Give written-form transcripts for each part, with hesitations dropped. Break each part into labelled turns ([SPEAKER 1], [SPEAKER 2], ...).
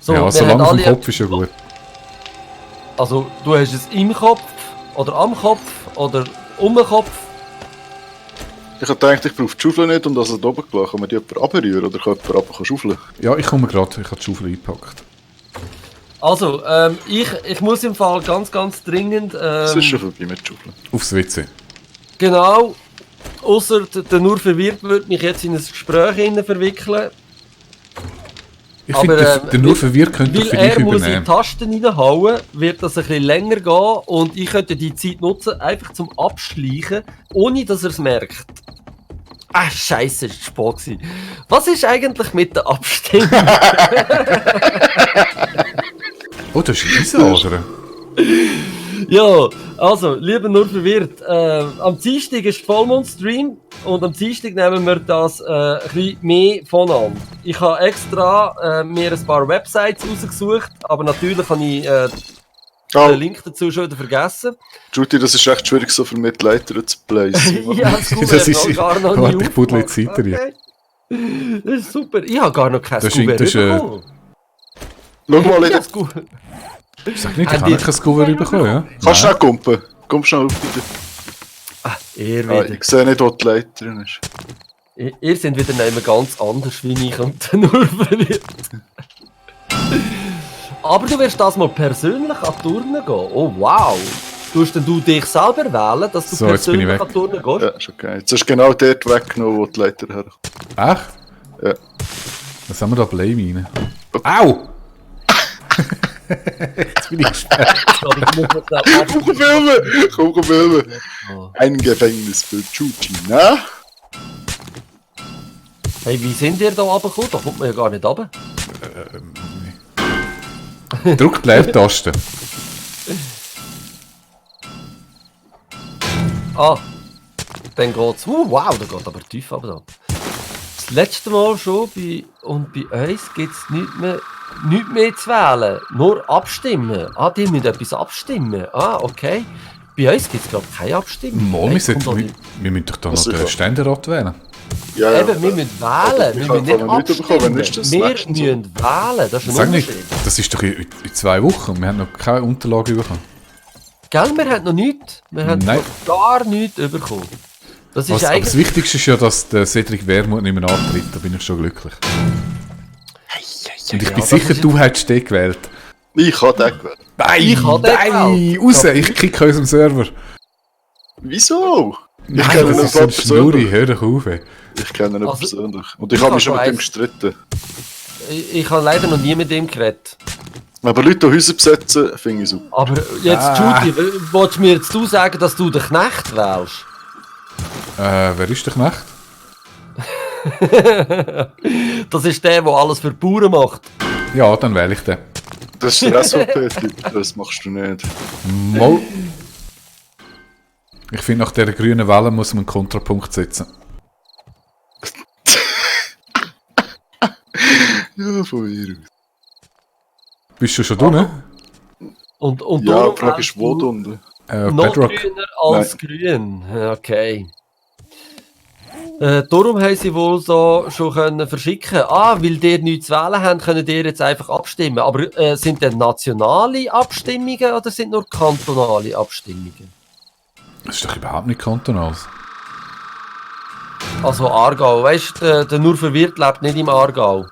[SPEAKER 1] So,
[SPEAKER 2] Ja,
[SPEAKER 1] wir
[SPEAKER 2] solange
[SPEAKER 1] haben
[SPEAKER 2] auf dem
[SPEAKER 1] alle-
[SPEAKER 2] Kopf ist ja gut.
[SPEAKER 1] Also, du hast es im Kopf, oder am Kopf, oder um den Kopf.
[SPEAKER 3] Ich hab gedacht, ich brauche die Schaufel nicht und also da oben gelassen. Kann man die jemand runterrühren oder kann jemand runter schaufeln?
[SPEAKER 2] Ja, ich komme gerade, ich habe die Schaufel eingepackt.
[SPEAKER 1] Also, ich muss im Fall ganz, ganz dringend.
[SPEAKER 3] Es ist schon vorbei mit Schaufeln.
[SPEAKER 2] Aufs WC.
[SPEAKER 1] Genau. Ausser der nur verwirrt wird mich jetzt in ein Gespräch verwickeln.
[SPEAKER 2] Ich
[SPEAKER 1] Aber,
[SPEAKER 2] finde, der nur verwirrt könnte
[SPEAKER 1] Weil
[SPEAKER 2] für dich
[SPEAKER 1] er muss in die
[SPEAKER 2] übernehmen.
[SPEAKER 1] Tasten reinhauen, wird das ein bisschen länger gehen und ich könnte die Zeit nutzen, einfach zum Abschleichen, ohne dass er es merkt. Ah, Scheiße, ist Sport gewesen. Was ist eigentlich mit der Abstimmung?
[SPEAKER 2] Oh, das ist Eisenadern.
[SPEAKER 1] Ja, also, lieber nur verwirrt. Am Dienstag ist Vollmond-Stream und am Dienstag nehmen wir das ein bisschen mehr voneinander. Ich habe extra mir ein paar Websites rausgesucht, aber natürlich habe ich den Link dazu schon wieder vergessen.
[SPEAKER 3] Judy, das ist echt schwierig, so viel Mitleiter zu placen.
[SPEAKER 1] Ja, das Kuvert
[SPEAKER 2] Das ist-
[SPEAKER 1] habe ich gar noch
[SPEAKER 2] warte,
[SPEAKER 1] nie
[SPEAKER 2] ich buddle
[SPEAKER 1] aufgemacht.
[SPEAKER 2] jetzt weiter, ja.
[SPEAKER 1] Okay. Das ist super. Ich habe gar noch kein
[SPEAKER 2] Das ist-
[SPEAKER 1] Kuvert
[SPEAKER 2] das ist,
[SPEAKER 1] bekommen.
[SPEAKER 3] Schau mal,
[SPEAKER 1] Ja,
[SPEAKER 3] ich
[SPEAKER 1] das Kuvert.
[SPEAKER 2] Sag nicht, ich
[SPEAKER 1] Haben
[SPEAKER 2] habe
[SPEAKER 1] die-
[SPEAKER 2] kein Cover bekommen, ja?
[SPEAKER 3] kannst schnell kumpen. Komm schnell auf bitte.
[SPEAKER 1] Ihr,
[SPEAKER 3] Ah,
[SPEAKER 1] wieder.
[SPEAKER 3] ich sehe nicht, wo die Leiterin ist.
[SPEAKER 1] Ihr seid wieder nehmen ganz anders wie ich und nur verwirrt. Aber du wirst das mal persönlich an die Turnen gehen. Oh wow. Tust denn du dich selber wählen, dass du
[SPEAKER 2] So, jetzt bin ich
[SPEAKER 1] persönlich
[SPEAKER 2] weg.
[SPEAKER 1] an die Turnen gehst?
[SPEAKER 3] Ja, ist okay. Jetzt hast du genau dort weggenommen, wo die Leiter herkommt.
[SPEAKER 2] Echt?
[SPEAKER 3] Ja.
[SPEAKER 2] Was haben wir da Blame rein? Au! Jetzt bin ich gespannt.
[SPEAKER 3] Komm, filmen! Komm, filmen! Ein Gefängnis für Judy, ne?
[SPEAKER 1] Hey, wie sind ihr da runtergekommen? Da kommt man ja gar nicht runter.
[SPEAKER 2] Drück die Leertaste.
[SPEAKER 1] Ah, dann geht's. Wow, da geht aber tief runter. Da. Das letzte Mal schon und bei uns gibt es nichts mehr zu wählen. Nur abstimmen. Ah, die müssen etwas abstimmen. Ah, okay. Bei uns gibt es, glaube ich, keine Abstimmung.
[SPEAKER 2] Mal,
[SPEAKER 1] Nein,
[SPEAKER 2] wir,
[SPEAKER 1] kommt doch
[SPEAKER 2] wir,
[SPEAKER 1] nicht.
[SPEAKER 2] wir müssen doch da noch
[SPEAKER 3] Also,
[SPEAKER 2] den
[SPEAKER 3] ja.
[SPEAKER 2] Ständerat wählen.
[SPEAKER 3] Ja, ja.
[SPEAKER 1] Eben, wir müssen wählen. Wir
[SPEAKER 3] ich
[SPEAKER 1] müssen
[SPEAKER 3] kann
[SPEAKER 1] nicht
[SPEAKER 3] nicht bekommen. Wann
[SPEAKER 1] abstimmen.
[SPEAKER 3] ist das?
[SPEAKER 1] Wir
[SPEAKER 3] Nächsten
[SPEAKER 1] müssen wählen. Das ist ein
[SPEAKER 2] Sag nicht,
[SPEAKER 1] Unterschied.
[SPEAKER 2] das ist doch in 2 Wochen. Wir haben noch keine Unterlage bekommen.
[SPEAKER 1] Gell, wir haben noch nichts. Wir haben
[SPEAKER 2] Nein.
[SPEAKER 1] noch gar nichts bekommen. Das ist
[SPEAKER 2] Aber das
[SPEAKER 1] eigentlich...
[SPEAKER 2] Wichtigste ist ja, dass der Cedric Wermuth nicht mehr antritt. Da bin ich schon glücklich. Und ich bin
[SPEAKER 1] das
[SPEAKER 2] sicher,
[SPEAKER 1] ist-
[SPEAKER 2] du hättest den gewählt.
[SPEAKER 3] Ich habe den gewählt.
[SPEAKER 2] Nein,
[SPEAKER 1] Ich habe den gewählt.
[SPEAKER 2] Raus, ich kicke aus dem Server.
[SPEAKER 3] Wieso? Ich
[SPEAKER 2] Nein,
[SPEAKER 3] kenne ihn
[SPEAKER 2] das ist
[SPEAKER 3] so
[SPEAKER 2] ein Schnurri,
[SPEAKER 3] persönlich.
[SPEAKER 2] hör doch auf. Ey.
[SPEAKER 3] Ich kenne ihn
[SPEAKER 1] Also,
[SPEAKER 3] persönlich. Und ich habe mich schon mit
[SPEAKER 1] weiss-
[SPEAKER 3] ihm gestritten.
[SPEAKER 1] Ich habe leider noch nie mit ihm geredet.
[SPEAKER 3] Aber Leute, die Häuser besetzen, finde ich super.
[SPEAKER 1] Aber jetzt, Judy, willst du mir jetzt sagen, dass du den Knecht wählst?
[SPEAKER 2] Wer ist der Knecht?
[SPEAKER 1] Das ist der alles für die Bauern macht.
[SPEAKER 2] Ja, dann wähle ich den.
[SPEAKER 3] Das ist der SVP-Typ, das machst du nicht.
[SPEAKER 2] Mal. Ich finde, nach dieser grünen Welle muss man einen Kontrapunkt setzen.
[SPEAKER 3] Ja, von mir aus.
[SPEAKER 2] Bist du schon drin?
[SPEAKER 1] Und
[SPEAKER 3] Ja,
[SPEAKER 1] darum
[SPEAKER 3] die Frage ist,
[SPEAKER 1] wählst
[SPEAKER 3] wo
[SPEAKER 1] du
[SPEAKER 3] unten?
[SPEAKER 1] noch
[SPEAKER 2] Bedrock.
[SPEAKER 1] grüner als grün. Okay. Darum haben sie wohl so schon können verschicken. Ah, weil die nichts zu wählen haben, können die jetzt einfach abstimmen. Aber sind das nationale Abstimmungen oder sind nur kantonale Abstimmungen?
[SPEAKER 2] Das ist doch überhaupt nicht kantonal.
[SPEAKER 1] Also Aargau, weißt du, der nur verwirrt lebt nicht im Aargau.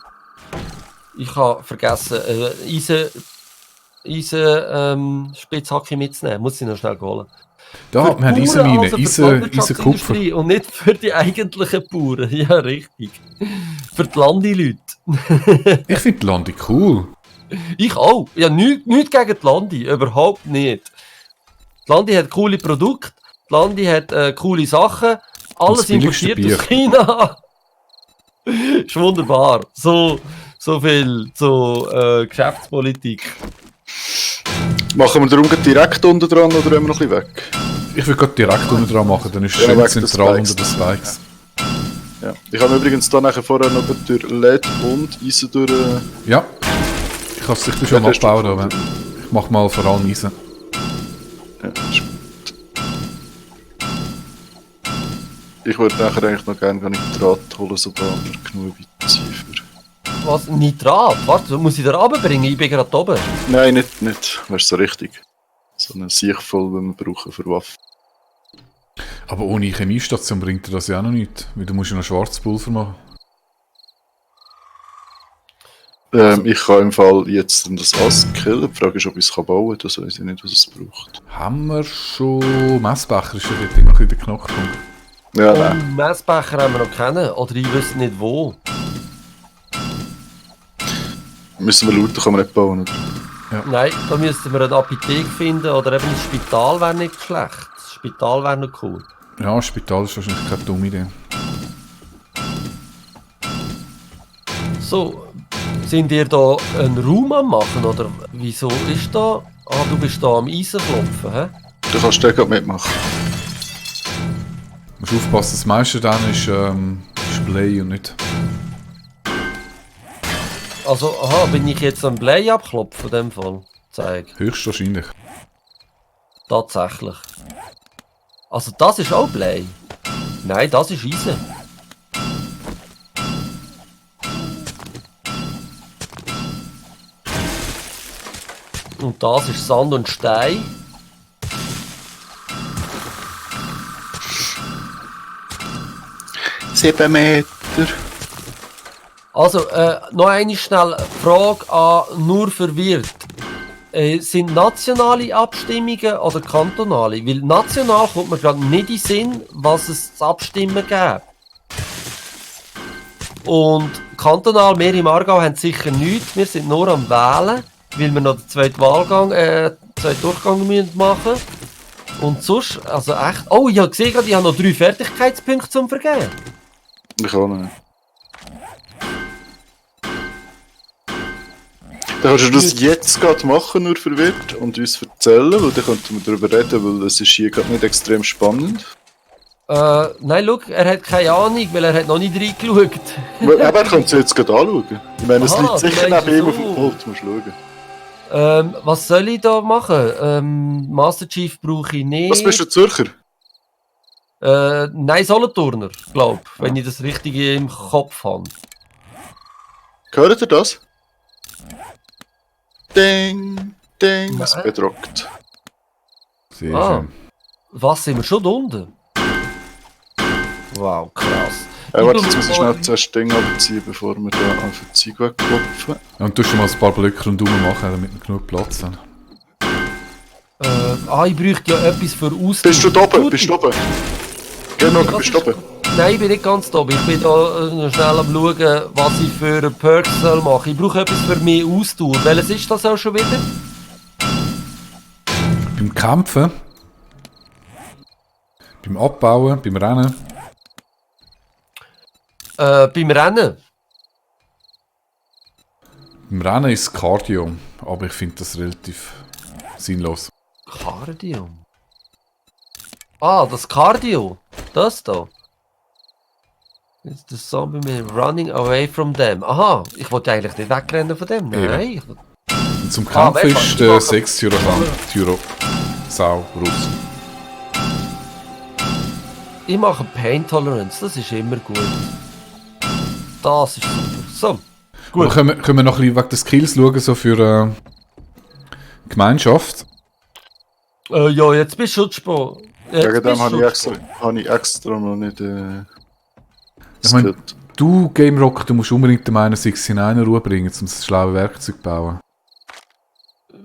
[SPEAKER 1] Ich habe vergessen, Spitzhacke mitzunehmen. Muss ich noch schnell holen.
[SPEAKER 2] Da,
[SPEAKER 1] Für die
[SPEAKER 2] wir haben
[SPEAKER 1] Bauern,
[SPEAKER 2] Eisenmine,
[SPEAKER 1] also für die
[SPEAKER 2] Eisenkupfer.
[SPEAKER 1] Landwirtschaftsindustrie und nicht für die eigentlichen Bauern. Ja, richtig. Für die Landi-Leute.
[SPEAKER 2] Ich finde die Landung cool.
[SPEAKER 1] Ich auch. Ja, nichts gegen die Landi. Überhaupt nicht. Die Landi hat coole Produkte. Die Landi hat coole Sachen. Alles
[SPEAKER 2] das billigste
[SPEAKER 1] importiert aus China. Ist wunderbar. So viel zur Geschäftspolitik.
[SPEAKER 3] Machen wir darum direkt unten dran oder wollen wir noch ein bisschen weg?
[SPEAKER 2] Ich will gerade direkt unten dran machen, dann ist es
[SPEAKER 3] Ja,
[SPEAKER 2] schön
[SPEAKER 3] wegen
[SPEAKER 2] zentral
[SPEAKER 3] des
[SPEAKER 2] unter den Spikes.
[SPEAKER 3] Ja. Ich habe übrigens da nachher vorher noch durch LED und Eisen durch...
[SPEAKER 2] Ja, ich kann es sicher schon
[SPEAKER 3] Ja, das ist
[SPEAKER 2] abbauen,
[SPEAKER 3] doch
[SPEAKER 2] aber ich mache mal vor allem Eisen.
[SPEAKER 3] Ja, ist gut. Ich würde nachher eigentlich noch gerne Draht holen, sobald wir genug weit sind.
[SPEAKER 1] Was? Nitrat? Warte, muss ich da runterbringen? Ich bin gerade oben.
[SPEAKER 3] Nein, nicht. Weißt du, so richtig. So eine Sicht voll, wenn wir brauchen für Waffen.
[SPEAKER 2] Aber ohne Chemiestation bringt dir das ja auch noch nichts. Weil du musst ja noch Schwarzpulver machen.
[SPEAKER 3] Ich kann im Fall jetzt das Ass killen. Die Frage ist, ob ich es bauen kann. Das weiß ich nicht, was es braucht.
[SPEAKER 2] Haben wir schon... Messbecher ist ja dort immer ein bisschen der Knackpunkt.
[SPEAKER 3] Ja, nein.
[SPEAKER 1] Messbecher haben wir noch kennen. Oder ich wüsste nicht wo.
[SPEAKER 3] Müssen wir looten, kann man nicht bauen. Oder?
[SPEAKER 1] Nein, da müssten wir eine Apotheke finden oder eben ein Spital wäre nicht schlecht. Das Spital wäre noch cool.
[SPEAKER 2] Ja, das Spital ist wahrscheinlich keine dumme Idee.
[SPEAKER 1] So, sind ihr da einen Raum am machen oder wieso ist da? Ah, du bist da am Eisen klopfen, hä?
[SPEAKER 3] Du kannst den gerade mitmachen.
[SPEAKER 2] Du musst aufpassen, das meiste dann ist Blei und nicht...
[SPEAKER 1] Also, aha, bin ich jetzt am Blei abklopfen in dem Fall? Zeig.
[SPEAKER 2] Höchstwahrscheinlich.
[SPEAKER 1] Tatsächlich. Also das ist auch Blei? Nein, das ist Eisen. Und das ist Sand und Stein.
[SPEAKER 3] Sieben Meter.
[SPEAKER 1] Also, noch eine schnelle Frage an nur verwirrt. Sind nationale Abstimmungen oder kantonale? Weil national kommt mir gerade nicht in den Sinn, was es zu abstimmen gäbe. Und kantonal, wir im Aargau haben sicher nichts. Wir sind nur am Wählen, weil wir noch den zweiten Durchgang müssen machen. Und sonst, also echt... Oh, ich habe gesehen, ich habe noch 3 Fertigkeitspunkte zum Vergeben.
[SPEAKER 3] Ich auch nicht. Dann kannst du das jetzt gerade machen, nur verwirrt, und uns erzählen, weil dann könnten wir darüber reden, weil es ist hier gerade nicht extrem spannend.
[SPEAKER 1] Nein, schau, er hat keine Ahnung, weil er hat noch nicht reingeschaut.
[SPEAKER 3] Aber er könnte es jetzt gerade anschauen. Ich meine, es
[SPEAKER 1] Aha,
[SPEAKER 3] liegt sicher
[SPEAKER 1] du meinst
[SPEAKER 3] neben ihm
[SPEAKER 1] so.
[SPEAKER 3] auf dem Pult, musst du schauen.
[SPEAKER 1] Was soll ich da machen? Master Chief brauche ich nicht.
[SPEAKER 3] Was bist du, Zürcher?
[SPEAKER 1] Nein, Solothurner, glaube ich, wenn ich das Richtige im Kopf habe.
[SPEAKER 3] Hört ihr das? Ding, ding, es
[SPEAKER 1] Nein.
[SPEAKER 3] bedruckt.
[SPEAKER 2] Sehr
[SPEAKER 1] Ah.
[SPEAKER 2] schön.
[SPEAKER 1] Was, sind wir schon da unten? Wow, krass.
[SPEAKER 3] Warte, jetzt muss ich schnell zuerst Ding abziehen, bevor wir da auf die Zeug wegklopfen.
[SPEAKER 2] Und du schon mal ein paar Blöcke rundherum machen, damit wir genug Platz haben.
[SPEAKER 1] Ich bräuchte ja etwas für Ausdruck.
[SPEAKER 3] Bist du da oben? Bist du oben? Genau, bist du oben?
[SPEAKER 1] Nein, ich bin nicht ganz da oben. Ich bin da noch schnell am schauen, was ich für Perks soll machen. Ich brauche etwas für mehr Ausdauer. Welches ist das auch schon wieder?
[SPEAKER 2] Beim Kämpfen, beim Abbauen, beim Rennen.
[SPEAKER 1] Beim Rennen.
[SPEAKER 2] Beim Rennen ist es Cardio, aber ich finde das relativ sinnlos.
[SPEAKER 1] Cardio. Ah, das Cardio. Das da. It's the zombie man running away from them. Aha, ich wollte eigentlich nicht wegrennen von dem. Nein.
[SPEAKER 2] Und zum Kämpfen
[SPEAKER 1] wer kann-
[SPEAKER 2] ist der 6 Tyrosaurus.
[SPEAKER 1] Ich mache Pain Tolerance, das ist immer gut. Das ist super. So,
[SPEAKER 2] Aber
[SPEAKER 1] gut.
[SPEAKER 2] können wir noch ein bisschen wegen den Skills schauen, so für Gemeinschaft?
[SPEAKER 1] Ja, jetzt bist du schon spät.
[SPEAKER 3] Wegen dem habe ich extra noch nicht
[SPEAKER 2] Ich meine,
[SPEAKER 3] skillt.
[SPEAKER 2] du, Game Rock, du musst unbedingt den 6 in eine Ruhe bringen, um das schlaue Werkzeug zu bauen.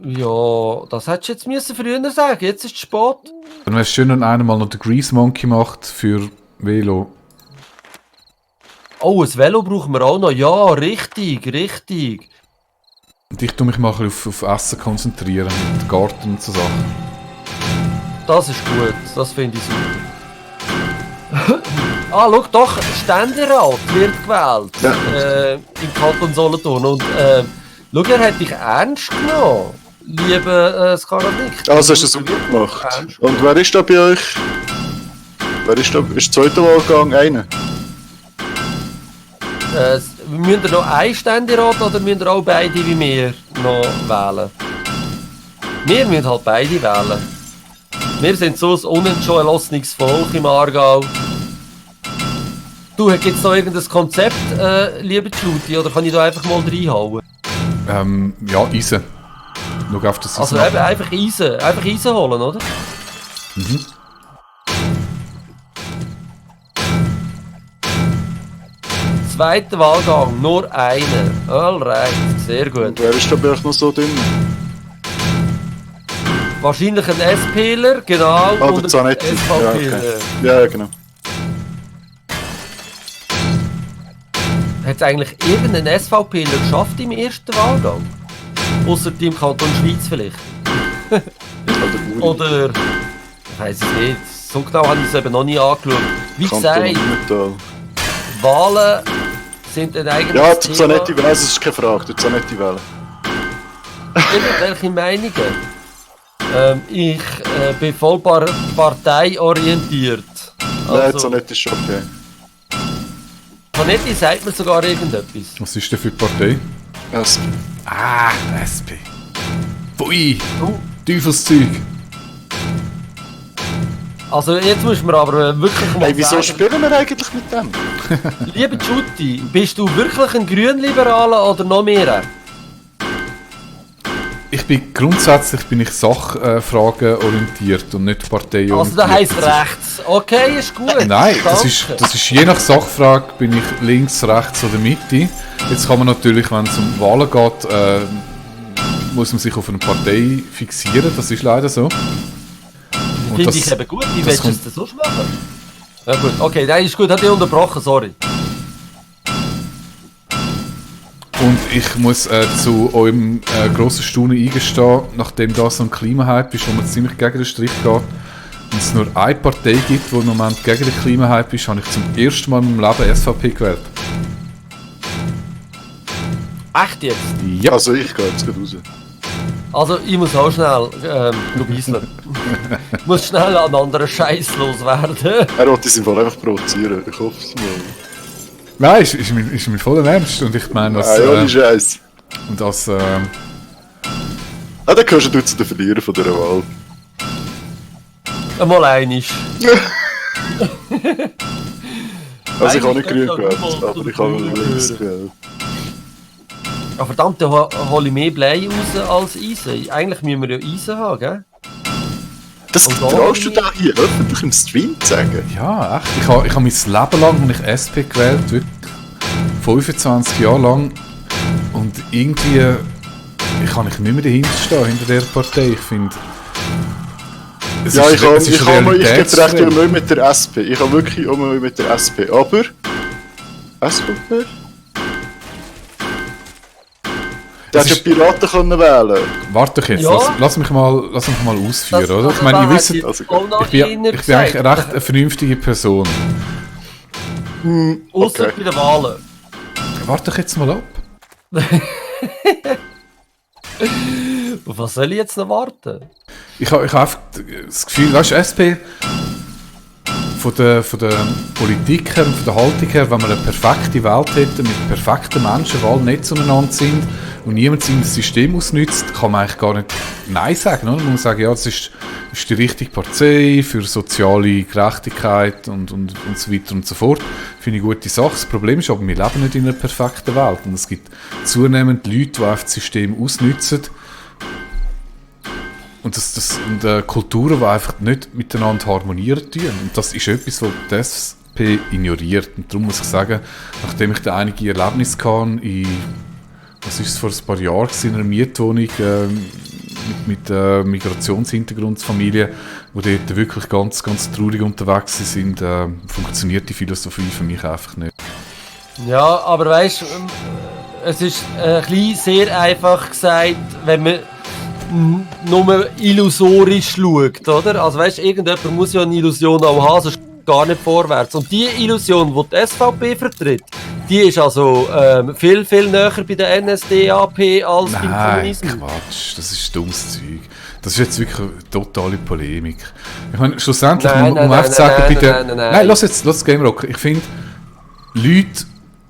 [SPEAKER 1] Ja, das hättest du jetzt müssen früher sagen. Jetzt ist es spät.
[SPEAKER 2] Dann wäre es schön, wenn einer mal noch den Grease Monkey macht für Velo.
[SPEAKER 1] Oh, ein Velo brauchen wir auch noch. Ja, richtig, richtig.
[SPEAKER 2] Und ich tue mich mal ein bisschen auf Essen konzentrieren, mit Garten und so Sachen.
[SPEAKER 1] Das ist gut, das finde ich super. Schau doch, Ständerat wird gewählt.
[SPEAKER 3] Ja.
[SPEAKER 1] Im Kanton Solothurn. Und schau, er hat dich ernst genommen, lieber Skaradik.
[SPEAKER 3] Also hast du das gut gemacht. Und wer ist da bei euch? Wer ist da? Ist der zweite Wahlgang einer?
[SPEAKER 1] Müsst ihr noch einen Ständerat oder müsst ihr auch beide wie wir noch wählen? Wir müssen halt beide wählen. Wir sind so ein unentschlossenes Volk im Aargau. Du, gibt es da irgendein Konzept, lieber Judy, oder kann ich da einfach mal reinhauen?
[SPEAKER 2] Ja, Eisen. Schau auf das
[SPEAKER 1] Also eben einfach Eisen holen, oder?
[SPEAKER 2] Mhm.
[SPEAKER 1] Zweiter Wahlgang, nur einer. Alright, sehr gut.
[SPEAKER 3] Und wer ist da bei euch noch so drin?
[SPEAKER 1] Wahrscheinlich ein SPler, genau,
[SPEAKER 3] Ah,
[SPEAKER 1] und
[SPEAKER 3] der Zanetti.
[SPEAKER 1] ein
[SPEAKER 3] Ja,
[SPEAKER 1] SVPler.
[SPEAKER 3] okay. Ja, genau.
[SPEAKER 1] Hat es eigentlich irgendein SVPler geschafft im ersten Wahlgang? Ausser im Kanton Schweiz vielleicht. Oder... Ich weiss es nicht. So genau habe ich es eben noch nie angeschaut. Wie gesagt,
[SPEAKER 3] Kanton
[SPEAKER 1] Wahlen sind dann eigentlich
[SPEAKER 3] Ja,
[SPEAKER 1] das
[SPEAKER 3] der
[SPEAKER 1] Thema.
[SPEAKER 3] Zanetti wählen, das ist keine Frage. Der Zanetti wählen.
[SPEAKER 1] Welche Meinungen? Ich bin voll parteiorientiert.
[SPEAKER 3] Nein,
[SPEAKER 1] Also,
[SPEAKER 3] Zanetti ist schon okay.
[SPEAKER 1] Zanetti sagt mir sogar irgendetwas.
[SPEAKER 2] Was ist denn für die Partei?
[SPEAKER 3] SP.
[SPEAKER 2] Ah, SP. Pfui,
[SPEAKER 1] Du,
[SPEAKER 2] Teufelszeug.
[SPEAKER 1] also jetzt muss man aber wirklich mal
[SPEAKER 3] Hey, wieso
[SPEAKER 1] sagen,
[SPEAKER 3] spielen wir eigentlich mit dem?
[SPEAKER 1] lieber Jutti, bist du wirklich ein Grünliberaler oder noch mehr?
[SPEAKER 2] Ich bin grundsätzlich Sachfragen orientiert und nicht parteiorientiert.
[SPEAKER 1] Also das heisst rechts. Okay, ist gut.
[SPEAKER 2] Nein, das
[SPEAKER 1] Danke.
[SPEAKER 2] ist je nach Sachfrage bin ich links, rechts oder Mitte. Jetzt kann man natürlich, wenn es um Wahlen geht, muss man sich auf eine Partei fixieren, das ist leider so. Und
[SPEAKER 1] Finde ich eben gut. Wie
[SPEAKER 2] das
[SPEAKER 1] willst du es denn sonst machen? Ja gut, okay, nein, ist gut, hat dich unterbrochen, sorry.
[SPEAKER 2] Und ich muss zu eurem grossen Staunen eingestehen, nachdem da so ein Klimahype ist, wo man ziemlich gegen den Strich geht, und es nur eine Partei gibt, die im Moment gegen den Klimahype ist, habe ich zum ersten Mal in meinem Leben SVP gewählt.
[SPEAKER 1] Echt jetzt?
[SPEAKER 2] Ja.
[SPEAKER 3] Also ich gehe jetzt gerade raus.
[SPEAKER 1] Also ich muss auch schnell, du Wiesler, ich muss schnell an anderen Scheiß loswerden.
[SPEAKER 3] Er wollte es im Fall einfach provozieren. Ich hoffe es mal.
[SPEAKER 2] Nein, ist mir voll ernst. Und ich meine,
[SPEAKER 3] Nein, ohne Scheiß.
[SPEAKER 2] das
[SPEAKER 3] Ah, dann gehörst du zu den Verlierern von dieser Wahl.
[SPEAKER 1] Einmal einisch.
[SPEAKER 3] Also ich habe
[SPEAKER 1] Eigentlich
[SPEAKER 3] nicht grün
[SPEAKER 1] könnte
[SPEAKER 3] gewählt,
[SPEAKER 1] auch mal
[SPEAKER 3] aber ich habe
[SPEAKER 1] zu den
[SPEAKER 3] links
[SPEAKER 1] Grünen
[SPEAKER 3] gewählt.
[SPEAKER 1] Ja, verdammt, da hole ich mehr Blei raus als Eisen. Eigentlich müssen wir ja Eisen haben, gell?
[SPEAKER 3] Das
[SPEAKER 1] Und da
[SPEAKER 3] traust du
[SPEAKER 1] habe
[SPEAKER 3] da hier öffentlich im Stream zu sagen?
[SPEAKER 2] ja, echt. Ich habe mein Leben lang, als ich SP gewählt, wirklich 25 Jahre lang. Und irgendwie kann ich nicht mehr dahinter stehen, hinter dieser Partei. Ich finde...
[SPEAKER 3] Ja, ich habe recht
[SPEAKER 2] realitätsfremd.
[SPEAKER 3] immer mit der SP. Ich habe wirklich immer mit der SP. Aber... SVP? Der
[SPEAKER 2] Es
[SPEAKER 3] hätte ja
[SPEAKER 2] ist-
[SPEAKER 3] Piraten können wählen.
[SPEAKER 2] Warte doch jetzt,
[SPEAKER 1] Ja.
[SPEAKER 2] lass mich mal ausführen, oder? Ich
[SPEAKER 1] also
[SPEAKER 2] meine,
[SPEAKER 1] da
[SPEAKER 2] ihr
[SPEAKER 1] hat
[SPEAKER 2] wisst,
[SPEAKER 1] jetzt
[SPEAKER 3] also,
[SPEAKER 1] auch noch
[SPEAKER 2] ich bin
[SPEAKER 1] einer
[SPEAKER 2] eigentlich eine
[SPEAKER 1] gesagt.
[SPEAKER 2] recht vernünftige Person.
[SPEAKER 1] Ausser
[SPEAKER 3] Okay.
[SPEAKER 1] bei den Wahlen.
[SPEAKER 2] Warte doch jetzt mal ab.
[SPEAKER 1] Auf was soll ich jetzt noch warten?
[SPEAKER 2] Ich habe einfach das Gefühl, weißt du, SP von der Politik her und von der Haltung her, wenn wir eine perfekte Welt hätten, mit perfekten Menschen, die alle nicht zueinander sind und niemand sein System ausnützt, kann man eigentlich gar nicht Nein sagen. Oder? Man muss sagen, ja, das ist die richtige Partei für soziale Gerechtigkeit und so weiter und so fort. Finde ich eine gute Sache. Das Problem ist aber, wir leben nicht in einer perfekten Welt. Und es gibt zunehmend Leute, die einfach das System ausnützen. Und Kulturen, die einfach nicht miteinander harmonieren tun. Und das ist etwas, was die SP ignoriert. Und darum muss ich sagen, nachdem ich da einige Erlebnisse hatte, was ist es vor ein paar Jahren in einer Mietwohnung mit Migrationshintergrundfamilie, die dort wirklich ganz, ganz traurig unterwegs sind, funktioniert die Philosophie für mich einfach nicht.
[SPEAKER 1] Ja, aber weißt du, es ist ein bisschen sehr einfach gesagt, wenn man nur illusorisch schaut, oder? Also weißt du, irgendjemand muss ja eine Illusion auch haben, sonst gar nicht vorwärts. Und die Illusion, die die SVP vertritt, die ist also viel, viel näher bei der NSDAP als beim
[SPEAKER 2] Nein,
[SPEAKER 1] Kommunismus.
[SPEAKER 2] Quatsch, das ist dummes Zeug. Das ist jetzt wirklich eine totale Polemik. Ich meine, schlussendlich
[SPEAKER 1] Nein,
[SPEAKER 2] muss man
[SPEAKER 1] nein,
[SPEAKER 2] einfach sagen,
[SPEAKER 1] nein,
[SPEAKER 2] bei der...
[SPEAKER 1] nein, nein, nein.
[SPEAKER 2] Nein, lass das Game Rock. Ich finde, Leute,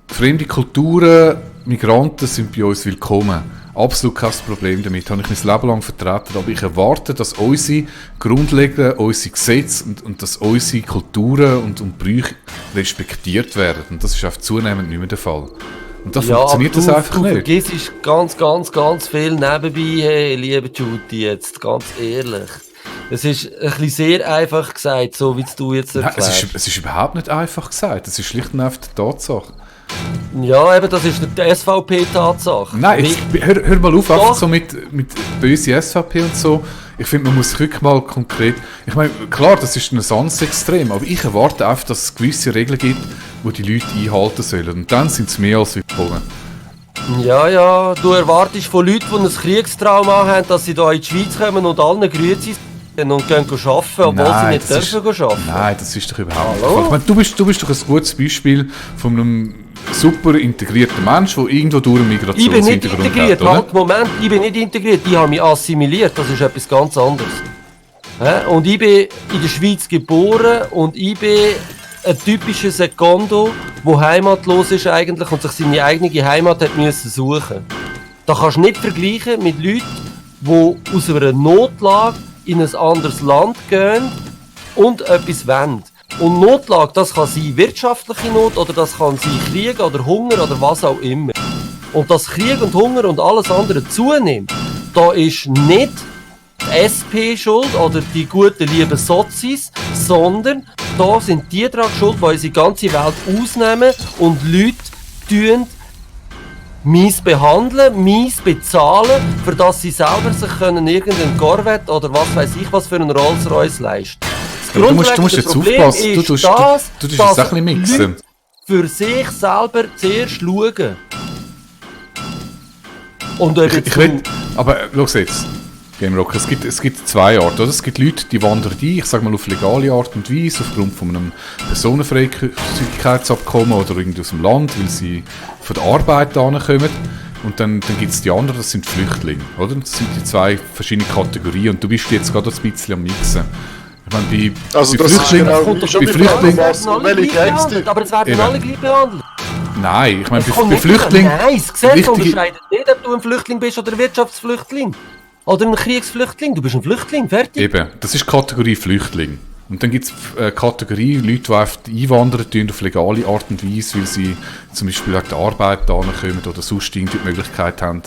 [SPEAKER 2] fremde Kulturen, Migranten sind bei uns willkommen. absolut kein Problem damit. Habe ich mein Leben lang vertreten. Aber ich erwarte, dass unsere Grundregeln, unsere Gesetze und dass unsere Kulturen und Brüche respektiert werden. Und das ist auch zunehmend nicht mehr der Fall. Und da funktioniert das einfach
[SPEAKER 1] du
[SPEAKER 2] nicht.
[SPEAKER 1] vergisst ganz viel nebenbei, hey, liebe Judy, jetzt ganz ehrlich. Es ist ein bisschen sehr einfach gesagt, so wie du jetzt
[SPEAKER 2] Nein,
[SPEAKER 1] erklärst.
[SPEAKER 2] es ist überhaupt nicht einfach gesagt. Es ist schlicht und einfach die Tatsache.
[SPEAKER 1] Ja, eben, das ist die SVP-Tatsache.
[SPEAKER 2] Nein, jetzt, hör mal auf,
[SPEAKER 1] Doch.
[SPEAKER 2] einfach so mit böse SVP und so. Ich finde, man muss wirklich mal konkret... Ich meine, klar, das ist ein anderes Extrem, aber ich erwarte einfach, dass es gewisse Regeln gibt, die die Leute einhalten sollen. Und dann sind es mehr als willkommen.
[SPEAKER 1] Ja, du erwartest von Leuten, die ein Kriegstrauma haben, dass sie hier in die Schweiz kommen und allen grüezi und gehen arbeiten, obwohl sie nicht dürfen arbeiten.
[SPEAKER 2] Nein, das ist doch überhaupt nicht.
[SPEAKER 1] Hallo?
[SPEAKER 2] Ich meine, du bist doch ein gutes Beispiel von einem super integrierten Mensch, der irgendwo durch einen
[SPEAKER 1] Ich bin nicht
[SPEAKER 2] Migrationshintergrund
[SPEAKER 1] integriert,
[SPEAKER 2] hat, oder?
[SPEAKER 1] halt, Moment, ich bin nicht integriert, ich habe mich assimiliert, das ist etwas ganz anderes. Und ich bin in der Schweiz geboren und ich bin ein typischer Sekondo, der heimatlos ist eigentlich und sich seine eigene Heimat hat müssen suchen. Da kannst du nicht vergleichen mit Leuten, die aus einer Notlage in ein anderes Land gehen und etwas wollen. Und Notlage, das kann sein wirtschaftliche Not oder das kann sein Krieg oder Hunger oder was auch immer. Und dass Krieg und Hunger und alles andere zunimmt, da ist nicht die SP schuld oder die guten lieben Sozis, sondern da sind die daran schuld, die unsere ganze Welt ausnehmen und Leute tun mies behandeln, mies bezahlen, für dass sie selber sich können irgendeinen Corvette oder was weiß ich was für einen Rolls-Royce leisten. Das
[SPEAKER 2] Ja, du musst
[SPEAKER 1] grundlegende
[SPEAKER 2] jetzt
[SPEAKER 1] Problem
[SPEAKER 2] aufpassen, du
[SPEAKER 1] ist
[SPEAKER 2] tust
[SPEAKER 1] das,
[SPEAKER 2] jetzt
[SPEAKER 1] dass
[SPEAKER 2] ein bisschen mixen.
[SPEAKER 1] Leute für sich selber zuerst schauen. Und ob
[SPEAKER 2] Ich
[SPEAKER 1] jetzt
[SPEAKER 2] will, aber schau jetzt, Game Rock, es gibt zwei Arten, oder? Es gibt Leute, die wandern ein, ich sage mal auf legale Art und Weise, aufgrund von einem Personenfreizügigkeitsabkommen oder irgendwie aus dem Land, weil sie von der Arbeit kommen. Und dann gibt es die anderen, das sind Flüchtlinge, oder? Das sind die zwei verschiedene Kategorien und du bist jetzt gerade ein bisschen am Mixen. Ich meine,
[SPEAKER 3] Also
[SPEAKER 2] bei
[SPEAKER 3] das ist
[SPEAKER 2] Flüchtlingen...
[SPEAKER 3] genau
[SPEAKER 1] kommt doch
[SPEAKER 3] wie
[SPEAKER 1] schon
[SPEAKER 2] bei
[SPEAKER 1] wieder an,
[SPEAKER 2] Flüchtlingen-
[SPEAKER 1] es werden alle
[SPEAKER 3] Welche
[SPEAKER 1] gleich
[SPEAKER 3] geht's
[SPEAKER 1] behandelt,
[SPEAKER 3] dir?
[SPEAKER 1] aber es werden
[SPEAKER 2] Eben.
[SPEAKER 1] alle gleich behandelt.
[SPEAKER 2] Nein, ich meine,
[SPEAKER 1] Es kommt
[SPEAKER 2] bei
[SPEAKER 1] nicht
[SPEAKER 2] Flüchtlingen...
[SPEAKER 1] Nein, das Gesetz
[SPEAKER 2] wichtige-
[SPEAKER 1] unterscheidet nicht, ob du ein Flüchtling bist oder ein Wirtschaftsflüchtling. Oder ein Kriegsflüchtling. Du bist ein Flüchtling, fertig.
[SPEAKER 2] Eben, das ist die Kategorie Flüchtling. Und dann gibt es Kategorie Leute, die einfach einwandern tun auf legale Art und Weise, weil sie zum Beispiel wegen der Arbeit kommen oder sonst irgendwie die Möglichkeit haben,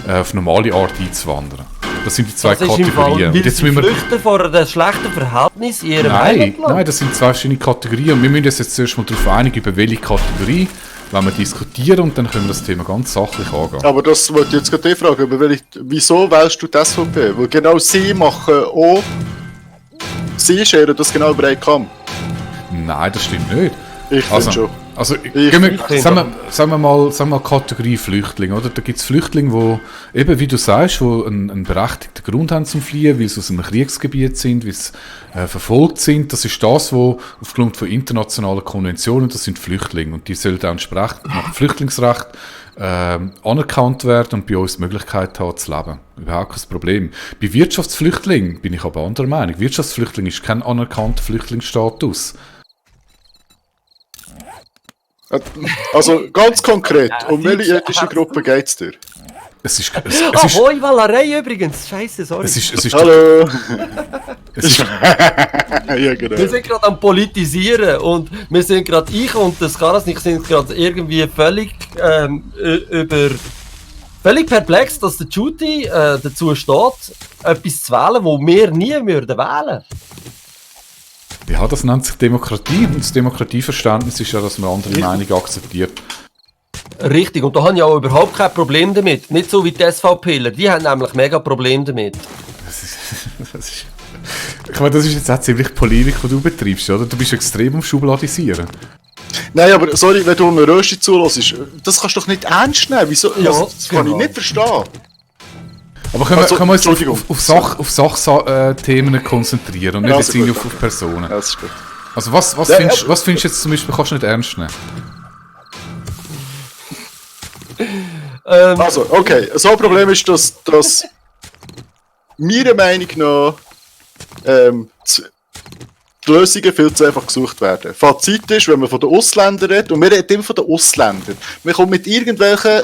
[SPEAKER 2] auf normale Art einzuwandern. Das sind die zwei
[SPEAKER 1] Das ist im Fall,
[SPEAKER 2] Kategorien.
[SPEAKER 1] weil
[SPEAKER 2] Und jetzt
[SPEAKER 1] sie
[SPEAKER 2] müssen wir...
[SPEAKER 1] flüchten vor einem schlechten Verhältnis in ihrem
[SPEAKER 2] Nein,
[SPEAKER 1] Heimatland.
[SPEAKER 2] nein, das sind zwei verschiedene Kategorien. Und wir müssen uns jetzt zuerst mal darauf einigen, über welche Kategorie wenn wir diskutieren und dann können wir das Thema ganz sachlich angehen.
[SPEAKER 3] Aber das wollte ich jetzt gerade fragen, aber wieso wählst du die SVP? Weil genau sie machen auch, sie scheren das genau über einen Kamm.
[SPEAKER 2] Nein, das stimmt nicht.
[SPEAKER 3] Ich finde schon.
[SPEAKER 2] Also,
[SPEAKER 3] Ich
[SPEAKER 2] sagen wir mal Kategorie Flüchtling, oder? Da gibt es Flüchtlinge, die, eben wie du sagst, die einen berechtigten Grund haben zum Fliehen, weil sie aus einem Kriegsgebiet sind, weil sie verfolgt sind. Das ist das, was aufgrund von internationalen Konventionen, das sind Flüchtlinge. Und die sollen auch entsprechend nach dem Flüchtlingsrecht anerkannt werden und bei uns die Möglichkeit haben, zu leben. Überhaupt kein Problem. Bei Wirtschaftsflüchtlingen bin ich aber anderer Meinung. Wirtschaftsflüchtling ist kein anerkannter Flüchtlingsstatus.
[SPEAKER 3] Also ganz konkret, um welche ethnische Gruppe geht es dir?
[SPEAKER 2] Es ist,
[SPEAKER 1] Hoi, Wallerei übrigens. Scheiße, sorry.
[SPEAKER 2] es ist,
[SPEAKER 3] Hallo!
[SPEAKER 2] es ist,
[SPEAKER 3] Ja, genau.
[SPEAKER 1] Wir sind gerade am Politisieren und wir sind gerade, ich und das Karasnik sind gerade irgendwie völlig völlig perplex, dass der Judy dazu steht, etwas zu wählen, wo wir nie würden wählen.
[SPEAKER 2] ja, das nennt sich Demokratie. Und das Demokratieverständnis ist ja, dass man andere Meinungen akzeptiert.
[SPEAKER 1] Richtig, und da habe ich auch überhaupt kein Problem damit. Nicht so wie die SVPler, die haben nämlich mega Probleme damit.
[SPEAKER 2] Ich meine, das ist jetzt auch ziemlich Polemik, die du betreibst, oder? Du bist extrem am Schubladisieren.
[SPEAKER 3] Nein, aber sorry, wenn du einem Rösti zuhörst, das kannst du doch nicht ernst nehmen. Wieso?
[SPEAKER 1] Ja,
[SPEAKER 3] Also, das kann ich
[SPEAKER 1] genau.
[SPEAKER 3] nicht verstehen.
[SPEAKER 2] Aber können wir uns
[SPEAKER 3] Entschuldigung.
[SPEAKER 2] auf Sachthemen konzentrieren und nicht
[SPEAKER 3] Ja,
[SPEAKER 2] jetzt
[SPEAKER 3] also
[SPEAKER 2] irgendwie
[SPEAKER 3] gut,
[SPEAKER 2] auf Personen?
[SPEAKER 3] Ja, das ist gut.
[SPEAKER 2] Also was
[SPEAKER 3] Ja,
[SPEAKER 2] findest du jetzt zum Beispiel, kannst du nicht ernst nehmen?
[SPEAKER 3] Also, okay. So ein Problem ist, dass meiner Meinung nach die Lösungen viel zu einfach gesucht werden. Fazit ist, wenn man von den Ausländern redet, und wir reden immer von den Ausländern, man kommt mit irgendwelchen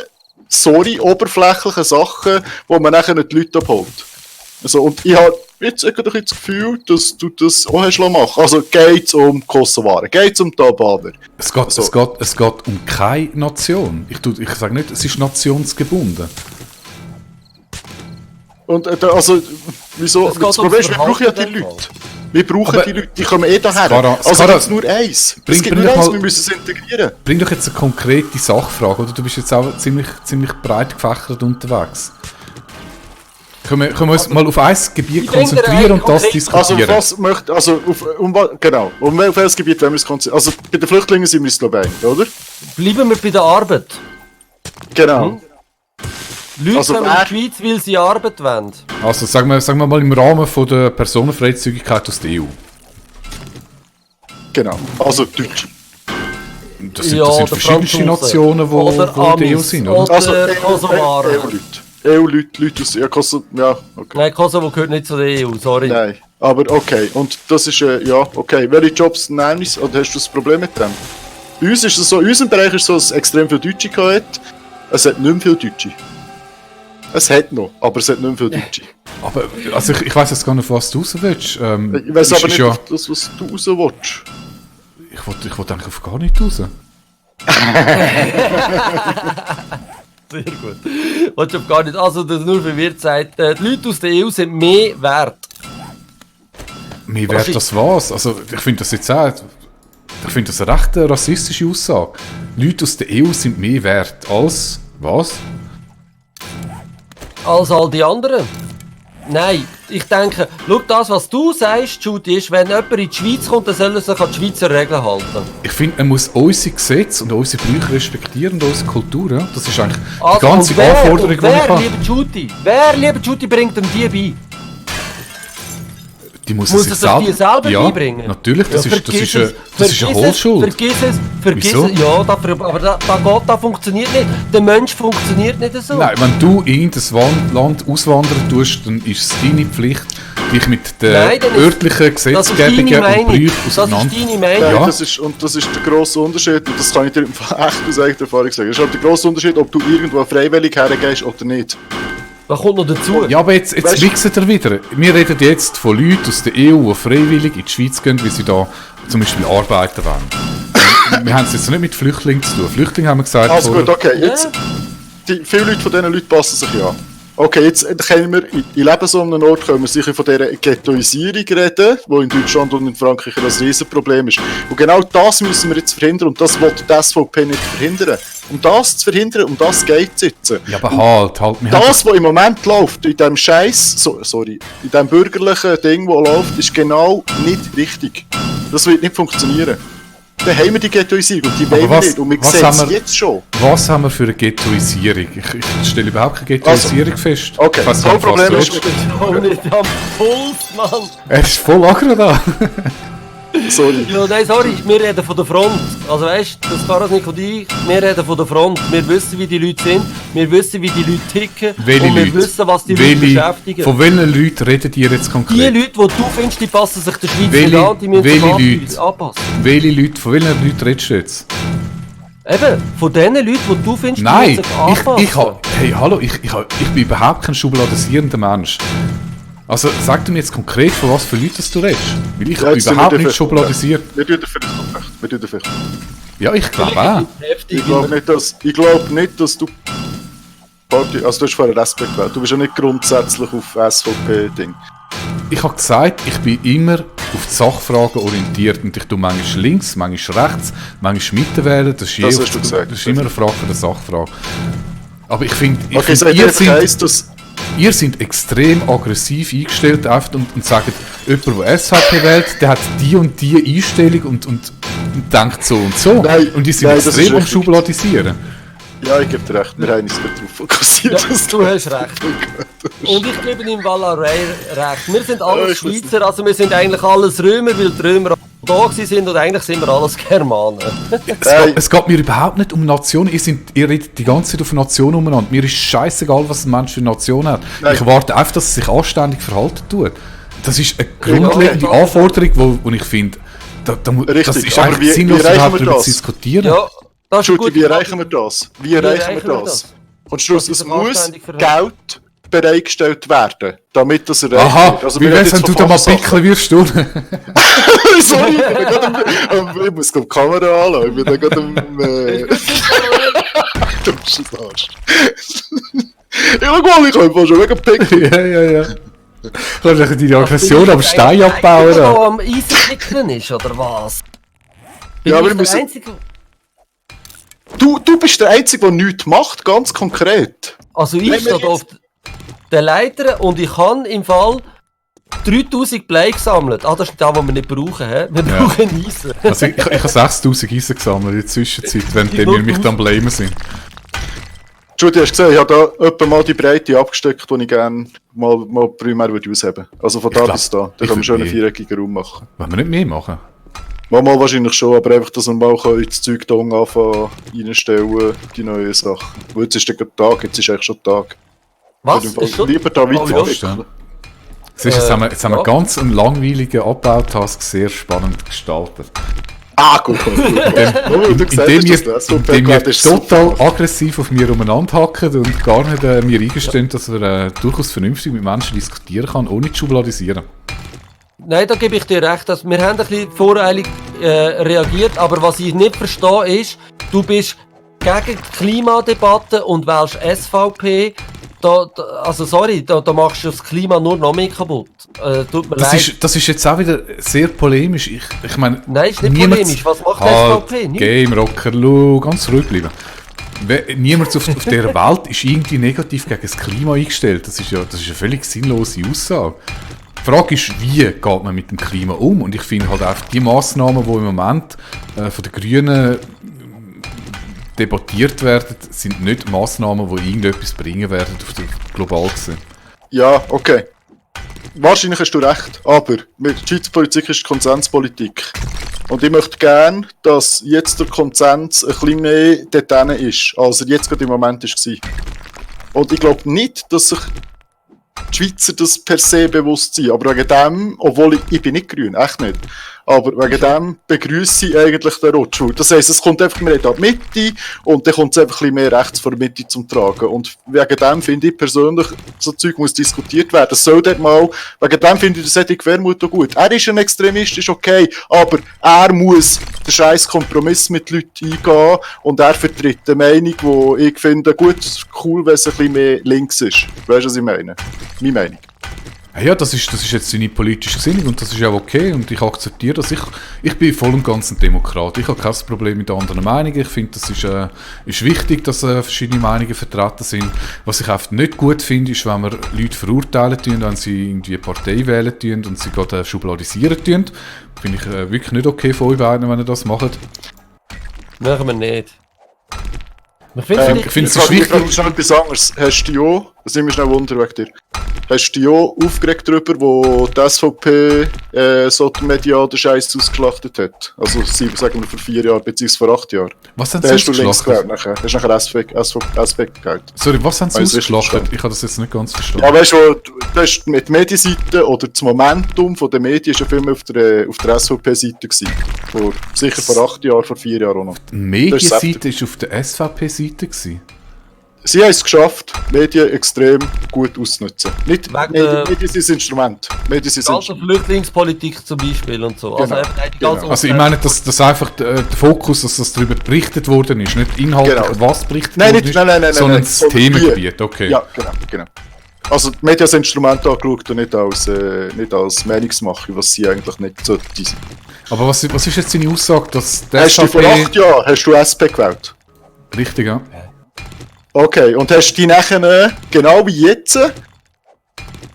[SPEAKER 3] sorry, oberflächlichen Sachen, wo man nachher nicht die Leute abholt. Also, und ich habe jetzt irgendwie das Gefühl, dass du das auch hast machen. Also geht es um Kosovaren, geht es um die Albaner.
[SPEAKER 2] Es geht um keine Nation. Ich sage nicht, es ist nationsgebunden.
[SPEAKER 3] Und also, wieso?
[SPEAKER 1] Es geht
[SPEAKER 3] Das Problem ist, wir
[SPEAKER 1] ums
[SPEAKER 3] brauchen ja die
[SPEAKER 1] Verhalten
[SPEAKER 3] Leute. Wir brauchen
[SPEAKER 2] Aber
[SPEAKER 3] die Leute, die kommen eh daher.
[SPEAKER 2] Skara,
[SPEAKER 3] Also
[SPEAKER 2] Skara,
[SPEAKER 3] gibt es nur eins.
[SPEAKER 2] bring-
[SPEAKER 3] Es gibt
[SPEAKER 2] bring
[SPEAKER 3] nur
[SPEAKER 2] doch
[SPEAKER 3] eins,
[SPEAKER 2] mal-
[SPEAKER 3] wir müssen es integrieren.
[SPEAKER 2] Bring doch jetzt eine konkrete Sachfrage, oder? Du bist jetzt auch ziemlich breit gefächert unterwegs. Können wir uns mal auf ein Gebiet
[SPEAKER 1] Ich denke,
[SPEAKER 2] konzentrieren und das
[SPEAKER 1] konkret-
[SPEAKER 3] Also,
[SPEAKER 2] diskutieren?
[SPEAKER 3] was möchte, also, genau, um welches Gebiet wollen wir uns konzentrieren? Also, bei den Flüchtlingen sind wir uns, glaube ich, einig, oder?
[SPEAKER 1] Bleiben wir bei der Arbeit.
[SPEAKER 3] Genau.
[SPEAKER 1] Leute
[SPEAKER 3] Also
[SPEAKER 1] kommen in die Schweiz, weil sie Arbeit wollen.
[SPEAKER 2] Also sagen wir mal im Rahmen von der Personenfreizügigkeit aus der EU.
[SPEAKER 3] Genau. Also, Deutsche.
[SPEAKER 2] Das sind
[SPEAKER 1] Ja, oder
[SPEAKER 2] verschiedenste
[SPEAKER 1] Franzosen.
[SPEAKER 2] Nationen, die
[SPEAKER 1] Oder
[SPEAKER 2] die EU
[SPEAKER 1] Amis.
[SPEAKER 2] sind, oder?
[SPEAKER 3] Also,
[SPEAKER 1] Kosovaren.
[SPEAKER 3] EU-Leute. EU-Leute aus, ja, Kosovo, ja, okay.
[SPEAKER 1] Nein, Kosovo gehört nicht zu der EU, sorry.
[SPEAKER 3] Nein, aber okay. Und das ist, ja, okay. Welche Jobs nehmen wir? Oder hast du das Problem mit dem? Bei uns ist es so, in unserem Bereich ist es so, dass es extrem viele Deutsche gehabt. Es hat nicht mehr viele Deutsche. Es hat noch, aber es hat nicht mehr viele Deutsche.
[SPEAKER 2] Aber also ich weiss jetzt gar nicht, was du raus willst.
[SPEAKER 3] Ich weiß aber nicht, auf das, was du raus willst.
[SPEAKER 2] Ich wollte eigentlich auf gar nicht raus.
[SPEAKER 1] Sehr gut. Willst du gar nicht. Also, das nur verwirrt sagt, die Leute aus der EU sind mehr wert.
[SPEAKER 2] Mir wäre das was. Also ich finde das jetzt auch... Ich finde das eine recht rassistische Aussage. Leute aus der EU sind mehr wert als... Was?
[SPEAKER 1] Als all die anderen. Nein, ich denke, schau, das, was du sagst, Judy, ist, wenn jemand in die Schweiz kommt, dann soll er sich an die Schweizer Regeln halten.
[SPEAKER 2] Ich finde, man muss unsere Gesetze und unsere Brüche respektieren und unsere Kultur. Ja? Das ist eigentlich
[SPEAKER 1] Also,
[SPEAKER 2] die ganze
[SPEAKER 1] und wer,
[SPEAKER 2] Anforderung, die ich
[SPEAKER 1] wer,
[SPEAKER 2] habe.
[SPEAKER 1] liebe Judy, bringt ihm die bei?
[SPEAKER 2] Die muss
[SPEAKER 1] Muss
[SPEAKER 2] sich
[SPEAKER 1] er sich die selber
[SPEAKER 2] ja,
[SPEAKER 1] beibringen?
[SPEAKER 2] natürlich, das ist eine
[SPEAKER 1] Vergiss
[SPEAKER 2] Hohlschuld.
[SPEAKER 1] Vergiss
[SPEAKER 2] Wieso?
[SPEAKER 1] es. Ja, aber da funktioniert nicht. Der Mensch funktioniert nicht so.
[SPEAKER 2] Nein, wenn du in das Land auswandern tust, dann ist es deine Pflicht, dich mit der
[SPEAKER 1] Nein, dann ist-
[SPEAKER 2] örtlichen
[SPEAKER 1] das ist
[SPEAKER 2] Gesetzgebungen
[SPEAKER 1] deine
[SPEAKER 2] und
[SPEAKER 1] Meinung.
[SPEAKER 2] Brüchen
[SPEAKER 1] Das ist
[SPEAKER 2] auseinander.
[SPEAKER 1] deine Meinung.
[SPEAKER 3] Nein,
[SPEAKER 2] Ja.
[SPEAKER 3] das ist der grosse Unterschied, und das kann ich dir echt aus eigener Erfahrung sagen. Das ist halt der grosse Unterschied, ob du irgendwo freiwillig hergehst oder nicht.
[SPEAKER 1] Was kommt noch dazu?
[SPEAKER 2] Ja, aber jetzt
[SPEAKER 3] Weißt-
[SPEAKER 2] mixen wir wieder. Wir reden jetzt von Leuten aus der EU, die freiwillig in die Schweiz gehen, weil sie da zum Beispiel arbeiten wollen. Wir haben es jetzt nicht mit Flüchtlingen zu tun. Flüchtlinge haben wir gesagt.
[SPEAKER 3] Also gut,
[SPEAKER 2] vorher.
[SPEAKER 3] okay, jetzt, viele Leute von diesen Leuten passen sich ja an. Okay, jetzt können wir, in leben so einem Ort, können wir sicher von dieser Ghettoisierung reden, die in Deutschland und in Frankreich ein Riesenproblem ist. Und genau das müssen wir jetzt verhindern, und das will die SVP nicht verhindern. Um das zu verhindern, um das geht es jetzt.
[SPEAKER 2] Ja, aber halt. Wir haben
[SPEAKER 3] Das, was im Moment läuft, in diesem Scheiß, in diesem bürgerlichen Ding, das läuft, ist genau nicht richtig. Das wird nicht funktionieren. Dann haben wir die Ghettoisierung und die wollen wir
[SPEAKER 2] was-
[SPEAKER 3] nicht. Und wir
[SPEAKER 2] was
[SPEAKER 3] sehen
[SPEAKER 2] haben
[SPEAKER 3] es
[SPEAKER 2] wir-
[SPEAKER 3] jetzt schon.
[SPEAKER 2] Was haben wir für eine Ghettoisierung? Ich stelle überhaupt keine Ghettoisierung fest.
[SPEAKER 3] okay,
[SPEAKER 2] Ich weiss
[SPEAKER 3] das
[SPEAKER 2] gar nicht, was
[SPEAKER 3] Problem
[SPEAKER 2] du
[SPEAKER 3] ist-
[SPEAKER 2] willst.
[SPEAKER 1] Oh, nicht am Puls, Mann.
[SPEAKER 2] Er ist voll aggro da.
[SPEAKER 3] Sorry.
[SPEAKER 1] Ja, nein, sorry, wir reden von der Front. Also weißt du, das kann nicht von dir. Wir reden von der Front. Wir wissen, wie die Leute sind. Wir wissen, wie die Leute ticken.
[SPEAKER 2] Welche
[SPEAKER 1] und wir
[SPEAKER 2] Leute?
[SPEAKER 1] wissen, was die Leute beschäftigen.
[SPEAKER 2] Von welchen Leuten redet ihr jetzt
[SPEAKER 1] Die
[SPEAKER 2] konkret?
[SPEAKER 1] Leute, die du findest, die passen sich der Schweiz
[SPEAKER 2] Welche-
[SPEAKER 1] nicht an. Die müssen sich
[SPEAKER 2] welche
[SPEAKER 1] an-
[SPEAKER 2] Leute?
[SPEAKER 1] anpassen.
[SPEAKER 2] Welche Leute? Von welchen Leuten redest du jetzt?
[SPEAKER 1] Eben, von den Leuten, die du findest, die
[SPEAKER 2] Nein,
[SPEAKER 1] müssen sich anpassen.
[SPEAKER 2] ich bin überhaupt kein schubladisierender Mensch. Also sag du mir jetzt konkret, von was für Leuten du redest. Weil ich
[SPEAKER 3] Ja, jetzt sind
[SPEAKER 2] überhaupt
[SPEAKER 3] wir
[SPEAKER 2] nicht
[SPEAKER 3] dafür-
[SPEAKER 2] schubladisiert.
[SPEAKER 3] Wir tun dafür nicht recht. Wir tun dafür.
[SPEAKER 2] Ja, ich glaube auch.
[SPEAKER 1] Heftig.
[SPEAKER 3] Ich glaube nicht, dass du... Also du hast vorher SP gewählt. Du bist ja nicht grundsätzlich auf SVP-Ding.
[SPEAKER 2] Ich habe gesagt, ich bin immer auf die Sachfragen orientiert und ich tue manchmal links, manchmal rechts, manchmal Mitte wählen. Das ist,
[SPEAKER 3] Das hast du gesagt.
[SPEAKER 2] Das ist immer eine Frage von der Sachfrage. Aber ich finde,
[SPEAKER 3] Okay, sag dir heisst, dass...
[SPEAKER 2] ihr seid extrem aggressiv eingestellt oft und sagt, jemand, der SVP wählt, der hat die und die Einstellung und denkt so und so.
[SPEAKER 3] Nein,
[SPEAKER 2] und die sind
[SPEAKER 3] nein, das ist
[SPEAKER 2] extrem am
[SPEAKER 3] richtig.
[SPEAKER 2] Schubladisieren.
[SPEAKER 3] Ja, ich gebe dir recht. Wir haben uns nicht darauf fokussiert.
[SPEAKER 1] Ja,
[SPEAKER 3] dass
[SPEAKER 1] du hast recht. Und ich gebe ihm Valaray recht. Wir sind alles
[SPEAKER 3] ich weiß
[SPEAKER 1] Schweizer, also wir sind eigentlich alles Römer, weil die Römer da gewesen sind und eigentlich sind wir alles Germanen.
[SPEAKER 2] Es geht mir überhaupt nicht um Nation. Ihr redet die ganze Zeit auf Nation umeinander. Mir ist scheißegal, was ein Mensch für eine Nation hat.
[SPEAKER 3] Nein.
[SPEAKER 2] Ich erwarte einfach, dass er sich anständig verhalten tut. Das ist eine grundlegende
[SPEAKER 1] Ja,
[SPEAKER 2] Anforderung, wo ich finde, das
[SPEAKER 3] Richtig,
[SPEAKER 2] ist
[SPEAKER 3] aber
[SPEAKER 2] eigentlich
[SPEAKER 3] wie
[SPEAKER 2] sinnlos,
[SPEAKER 3] erreichen
[SPEAKER 2] überhaupt
[SPEAKER 3] wir
[SPEAKER 2] darüber
[SPEAKER 3] das?
[SPEAKER 2] zu diskutieren.
[SPEAKER 1] Ja, das ist
[SPEAKER 3] Judy,
[SPEAKER 1] gut.
[SPEAKER 3] wie erreichen wir das? Wie erreichen wir das? Und Schluss,
[SPEAKER 1] dass
[SPEAKER 3] es
[SPEAKER 1] sie sich
[SPEAKER 3] muss
[SPEAKER 1] anständig verhalten.
[SPEAKER 3] Geld bereitgestellt werden, damit das erreicht
[SPEAKER 2] Aha,
[SPEAKER 3] wird. Also,
[SPEAKER 2] wie
[SPEAKER 3] wir reden
[SPEAKER 2] wär's, wenn
[SPEAKER 3] jetzt
[SPEAKER 2] du
[SPEAKER 3] von
[SPEAKER 2] da mal
[SPEAKER 3] Fachsachen.
[SPEAKER 2] pickeln wirst, du?
[SPEAKER 3] Sorry, ich muss die Kamera anschauen. Ich bin da gerade du bist ein Arsch. Ja, schau mal, ich kann schon mega picken.
[SPEAKER 2] ja. Kannst du deine Aggression am Stein abbauen?
[SPEAKER 1] Der
[SPEAKER 2] da?
[SPEAKER 1] am Eisenknicken ist, oder was?
[SPEAKER 3] Ja, aber
[SPEAKER 1] Bin
[SPEAKER 3] wir
[SPEAKER 1] ich der
[SPEAKER 3] müssen-
[SPEAKER 1] Einzige...
[SPEAKER 3] Du bist der Einzige, der nichts macht, ganz konkret.
[SPEAKER 1] Also
[SPEAKER 3] Wenn
[SPEAKER 1] ich
[SPEAKER 3] wir
[SPEAKER 1] stehe
[SPEAKER 3] jetzt-
[SPEAKER 1] auf der Leiter und ich habe im Fall 3000 Blei gesammelt. Ah, das ist das, was wir nicht brauchen. He? Wir
[SPEAKER 2] Ja.
[SPEAKER 1] brauchen Eisen.
[SPEAKER 2] Also ich habe 6000 Eisen gesammelt in der Zwischenzeit, wenn
[SPEAKER 1] Die
[SPEAKER 2] wir mich
[SPEAKER 1] 0.000.
[SPEAKER 2] dann blamen sind.
[SPEAKER 3] Judy, hast du gesehen, ich habe da etwa mal die Breite abgesteckt, die ich gerne mal primär ausheben würde. Also von da
[SPEAKER 2] Ich glaub,
[SPEAKER 3] bis da. Da
[SPEAKER 2] ich
[SPEAKER 3] kann man schon einen
[SPEAKER 2] würd
[SPEAKER 3] 4-eckigen Raum machen.
[SPEAKER 2] Wollen wir nicht mehr machen?
[SPEAKER 3] Mal wahrscheinlich schon, aber einfach, dass wir mal ins Zeug da unten anfangen reinstellen, die neuen Sachen. Weil jetzt ist der Tag, jetzt ist eigentlich schon Tag.
[SPEAKER 1] Was?
[SPEAKER 3] Ich würde
[SPEAKER 1] Ist schon...
[SPEAKER 3] lieber da
[SPEAKER 1] Oh, ja.
[SPEAKER 3] weiterentwickeln.
[SPEAKER 2] Siehst du, jetzt haben wir
[SPEAKER 1] ja.
[SPEAKER 2] ganz einen langweiligen Abbautask sehr spannend gestaltet.
[SPEAKER 3] Ah, gut. Du gesagt
[SPEAKER 2] Indem
[SPEAKER 3] hast, dass
[SPEAKER 2] wir, indem wir total aggressiv auf mir umeinander hacken und gar nicht mir eingestehen, dass wir durchaus vernünftig mit Menschen diskutieren kann, ohne zu schubladisieren.
[SPEAKER 1] Nein, da gebe ich dir recht. Dass wir haben ein bisschen voreilig reagiert, aber was ich nicht verstehe ist, du bist gegen die Klimadebatte und wählst SVP. Also sorry, da machst du das Klima nur noch mehr kaputt. Tut mir leid.
[SPEAKER 2] Das ist jetzt auch wieder sehr polemisch. Ich meine,
[SPEAKER 1] Nein, ist nicht
[SPEAKER 2] niemand-
[SPEAKER 1] polemisch. Was macht die
[SPEAKER 2] Halt,
[SPEAKER 1] SVP? Nicht.
[SPEAKER 2] Game Rocker, schau, ganz zurückbleiben. Niemand auf dieser Welt ist irgendwie negativ gegen das Klima eingestellt. Das ist eine völlig sinnlose Aussage. Die Frage ist, wie geht man mit dem Klima um? Und ich finde halt einfach die Massnahmen, die im Moment von den Grünen debattiert werden, sind nicht Massnahmen, die irgendetwas bringen werden auf der global gesehen.
[SPEAKER 3] Ja, okay. Wahrscheinlich hast du recht, aber die Schweizer Politik ist Konsenspolitik. Und ich möchte gerne, dass jetzt der Konsens ein bisschen mehr dort ist, als er jetzt gerade im Moment war. Und ich glaube nicht, dass sich die Schweizer das per se bewusst sind. Aber wegen dem, obwohl ich bin nicht grün, echt nicht. Aber wegen dem begrüße ich eigentlich den Rutsch. Das heisst, es kommt einfach mehr in die Mitte und dann kommt es einfach ein bisschen mehr rechts vor der Mitte zum Tragen. Und wegen dem finde ich persönlich, so Zeug muss diskutiert werden. Das soll dort mal, wegen dem finde ich das Ethik Wermuth auch gut. Er ist ein Extremist, ist okay, aber er muss den scheiß Kompromiss mit Leuten eingehen und er vertritt eine Meinung, die ich finde, gut, cool, wenn es ein bisschen mehr links ist. Weißt du, was ich meine? Meine Meinung.
[SPEAKER 2] Ja, das ist jetzt seine politische Gesinnung und das ist auch okay und ich akzeptiere das. Ich bin voll und ganz ein Demokrat. Ich habe kein Problem mit anderen Meinungen. Ich finde, das ist wichtig, dass verschiedene Meinungen vertreten sind. Was ich oft nicht gut finde, ist, wenn wir Leute verurteilen tun, wenn sie irgendwie eine Partei wählen tun und sie gerade schubladisieren tun. Finde ich wirklich nicht okay von euch beiden, wenn ihr das macht.
[SPEAKER 1] Machen wir nicht. Ich finde
[SPEAKER 2] Ich finde es
[SPEAKER 3] Jetzt
[SPEAKER 2] ist wichtig.
[SPEAKER 3] frage ich schnell etwas anderes. Hast du dich auch, das sind wir schnell Wunder wegen dir, hast du dich auch aufgeregt darüber, wo die SVP so den medialen Scheiß ausgeschlachtet hat? Also sagen wir vor 4 Jahren, beziehungsweise vor 8 Jahren.
[SPEAKER 2] Was haben
[SPEAKER 3] Da
[SPEAKER 2] sie
[SPEAKER 3] hast du links
[SPEAKER 2] ausgeschlachtet?
[SPEAKER 3] gewählt nachher. Hast du nachher SP gewählt.
[SPEAKER 2] Sorry, was haben sie
[SPEAKER 3] Weiss ich
[SPEAKER 2] ausgeschlachtet?
[SPEAKER 3] nicht.
[SPEAKER 2] Ich habe das jetzt nicht ganz verstanden.
[SPEAKER 3] Ja, weißt du, das ist mit Medienseite oder das Momentum von der Medien ist ja viel mehr auf der SVP-Seite gewesen. Sicher vor 8 Jahren, vor 4 Jahren auch noch.
[SPEAKER 2] Die Medienseite war auf der SVP-Seite gewesen.
[SPEAKER 3] Sie haben es geschafft, Medien extrem gut auszunutzen. Nicht
[SPEAKER 1] Wegen der-
[SPEAKER 3] Medien sind das Instrument. Medien sind das
[SPEAKER 1] ganze
[SPEAKER 3] Instrument.
[SPEAKER 1] Flüchtlingspolitik zum Beispiel und so.
[SPEAKER 3] Genau.
[SPEAKER 1] Einfach die ganze
[SPEAKER 3] Genau.
[SPEAKER 2] Also ich meine, dass einfach der Fokus, dass das darüber berichtet worden ist, nicht inhaltlich,
[SPEAKER 3] Genau.
[SPEAKER 2] was berichtet
[SPEAKER 3] Nein,
[SPEAKER 2] worden
[SPEAKER 3] nicht,
[SPEAKER 2] ist,
[SPEAKER 3] nein,
[SPEAKER 2] sondern
[SPEAKER 3] nein,
[SPEAKER 2] das
[SPEAKER 3] sondern
[SPEAKER 2] Themengebiet, okay.
[SPEAKER 3] Ja, genau. Also die Medien als Instrument angeschaut und nicht als Meinungsmache, was sie eigentlich nicht sollten sein.
[SPEAKER 2] Aber was ist jetzt deine Aussage, dass der
[SPEAKER 3] Hast du vor 8 Jahren hast du SP gewählt?
[SPEAKER 2] Richtig, ja.
[SPEAKER 3] Okay, und hast du die nachher, genau wie jetzt,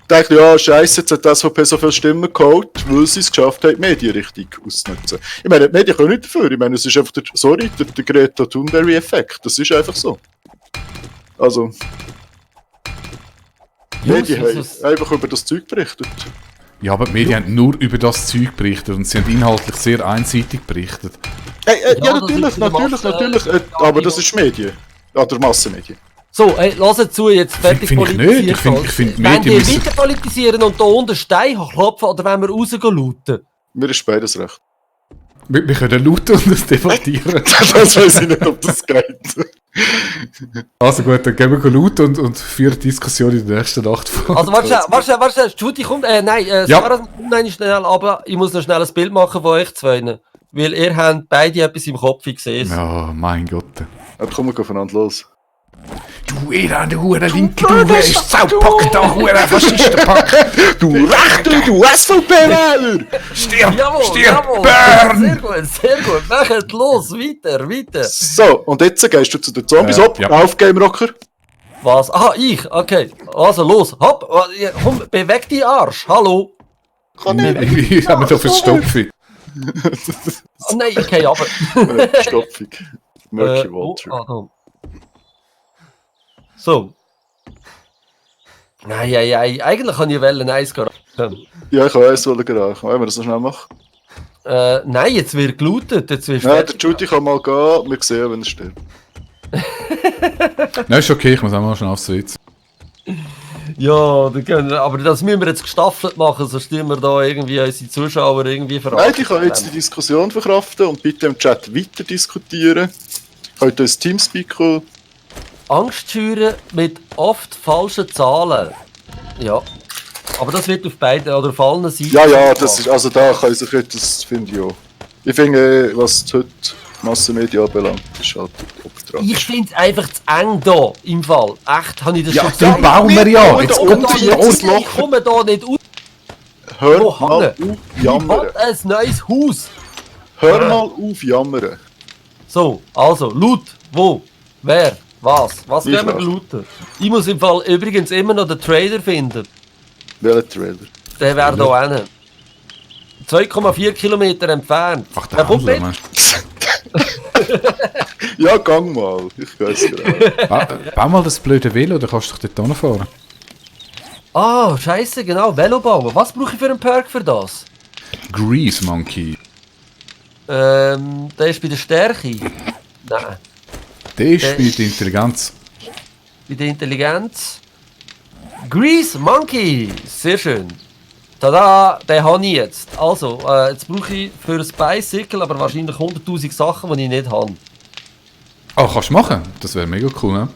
[SPEAKER 3] gedacht, ja, scheiße, jetzt hat die SVP so viele Stimmen geholt, weil sie es geschafft haben, die Medien richtig auszunutzen. Ich meine, die Medien können nicht dafür. Ich meine, es ist einfach der Greta Thunberg-Effekt. Das ist einfach so. Also, die Medien haben einfach über das Zeug berichtet.
[SPEAKER 2] Ja, aber die Medien haben nur über das Zeug berichtet und sie haben inhaltlich sehr einseitig berichtet.
[SPEAKER 3] Ja,
[SPEAKER 1] Ja, das
[SPEAKER 3] natürlich,
[SPEAKER 1] ist in der Masse,
[SPEAKER 3] aber das ist Medien. Ja, der Massenmedien.
[SPEAKER 1] So, hey, lasst zu, jetzt fertig
[SPEAKER 2] Finde ich nicht. Ich finde,
[SPEAKER 1] Wenn
[SPEAKER 2] Medien
[SPEAKER 1] die
[SPEAKER 2] müssen...
[SPEAKER 1] weiter politisieren und da unter Stein klopfen oder wenn wir rausgehen looten?
[SPEAKER 3] Mir ist beides recht.
[SPEAKER 2] Wir können laut und das debattieren.
[SPEAKER 3] Das weiß ich nicht, ob das geht.
[SPEAKER 2] Also gut, dann gehen wir laut und führen die Diskussion in der nächsten Nacht vor.
[SPEAKER 1] Also warte, Judy kommt, Sarah kommt noch schnell, aber ich muss noch schnell ein Bild machen von euch zwei. Weil ihr habt beide etwas im Kopf gesehen.
[SPEAKER 2] Ja, mein Gott.
[SPEAKER 3] Aber komm, wir gehen voneinander los.
[SPEAKER 2] Du Irland, du Hure Linke, du Saupack, da Hure Faschistenpack.
[SPEAKER 3] Du Rechte, du SVP-Wähler!
[SPEAKER 2] Stirb,
[SPEAKER 1] Jawohl,
[SPEAKER 2] burn!
[SPEAKER 1] sehr gut, macht los, weiter.
[SPEAKER 3] So, und jetzt gehst du zu den Zombies. Hopp,
[SPEAKER 2] ja.
[SPEAKER 3] auf, Game Rocker.
[SPEAKER 1] Was? Ah, ich, okay. Also los, hopp, komm, beweg die Arsch, hallo.
[SPEAKER 2] Ich habe mich da verstopft.
[SPEAKER 1] Oh nein, okay, aber...
[SPEAKER 3] Stopfung. Murky Water.
[SPEAKER 1] So. Nein, eigentlich kann ich Wellen eins gehen.
[SPEAKER 3] Ja, ich kann eins gerade. Wollen wir das noch schnell machen?
[SPEAKER 1] Nein, jetzt wird gelootet, jetzt wird
[SPEAKER 3] Ja, der Judy kann mal gehen, wir sehen, wenn er stirbt.
[SPEAKER 2] Nein, ist okay, ich muss auch mal schnell aufs Witz.
[SPEAKER 1] Ja, aber das müssen wir jetzt gestaffelt machen, sonst stehen wir da irgendwie unsere Zuschauer irgendwie
[SPEAKER 3] Nein, ich kann jetzt die Diskussion verkraften und bitte im Chat weiter diskutieren. Könnt ihr uns Teamspeak
[SPEAKER 1] Angst schüren mit oft falschen Zahlen. Ja. Aber das wird auf beiden oder auf allen Seiten.
[SPEAKER 3] Ja, das ist, also da kann ich sich jetzt, das finde ich auch. Ich finde, was heute Massenmedia anbelangt, ist halt obdran.
[SPEAKER 1] Ich finde es einfach zu eng da, im Fall. Echt, habe ich das schon
[SPEAKER 2] Den bauen wir ja, jetzt kommt
[SPEAKER 1] jetzt Ich komme da nicht aus.
[SPEAKER 3] Hör
[SPEAKER 1] Oh,
[SPEAKER 3] mal
[SPEAKER 1] Hanne.
[SPEAKER 3] auf
[SPEAKER 1] Ich
[SPEAKER 3] jammern.
[SPEAKER 1] habe ein neues Haus.
[SPEAKER 3] Hör mal auf jammern.
[SPEAKER 1] So, also, laut, wo, wer, was
[SPEAKER 3] Ich
[SPEAKER 1] gehen wir
[SPEAKER 3] mach.
[SPEAKER 1] lauten? Ich muss im Fall übrigens immer noch den Trailer finden.
[SPEAKER 3] Welcher Trailer?
[SPEAKER 1] Der wäre da hinten. 2,4 Kilometer entfernt.
[SPEAKER 2] Ach,
[SPEAKER 1] Wer
[SPEAKER 2] der
[SPEAKER 1] kommt
[SPEAKER 2] Handler,
[SPEAKER 1] mit?
[SPEAKER 2] Mensch.
[SPEAKER 3] Ja, gang mal. Ich weiß gerade.
[SPEAKER 2] Bau mal das blöde Velo, dann kannst du dich dort hinfahren.
[SPEAKER 1] Ah, scheiße, genau, Velo bauen. Was brauche ich für einen Perk für das?
[SPEAKER 2] Grease Monkey.
[SPEAKER 1] Der ist bei der Stärke. Nein,
[SPEAKER 2] Der spielt Intelligenz.
[SPEAKER 1] bei der Intelligenz. Grease Monkey, sehr schön. Tada, den habe ich jetzt. Also, jetzt brauche ich für ein Bicycle aber wahrscheinlich 100'000 Sachen, die ich nicht habe.
[SPEAKER 2] Oh, kannst du machen? Das wäre mega cool, ne?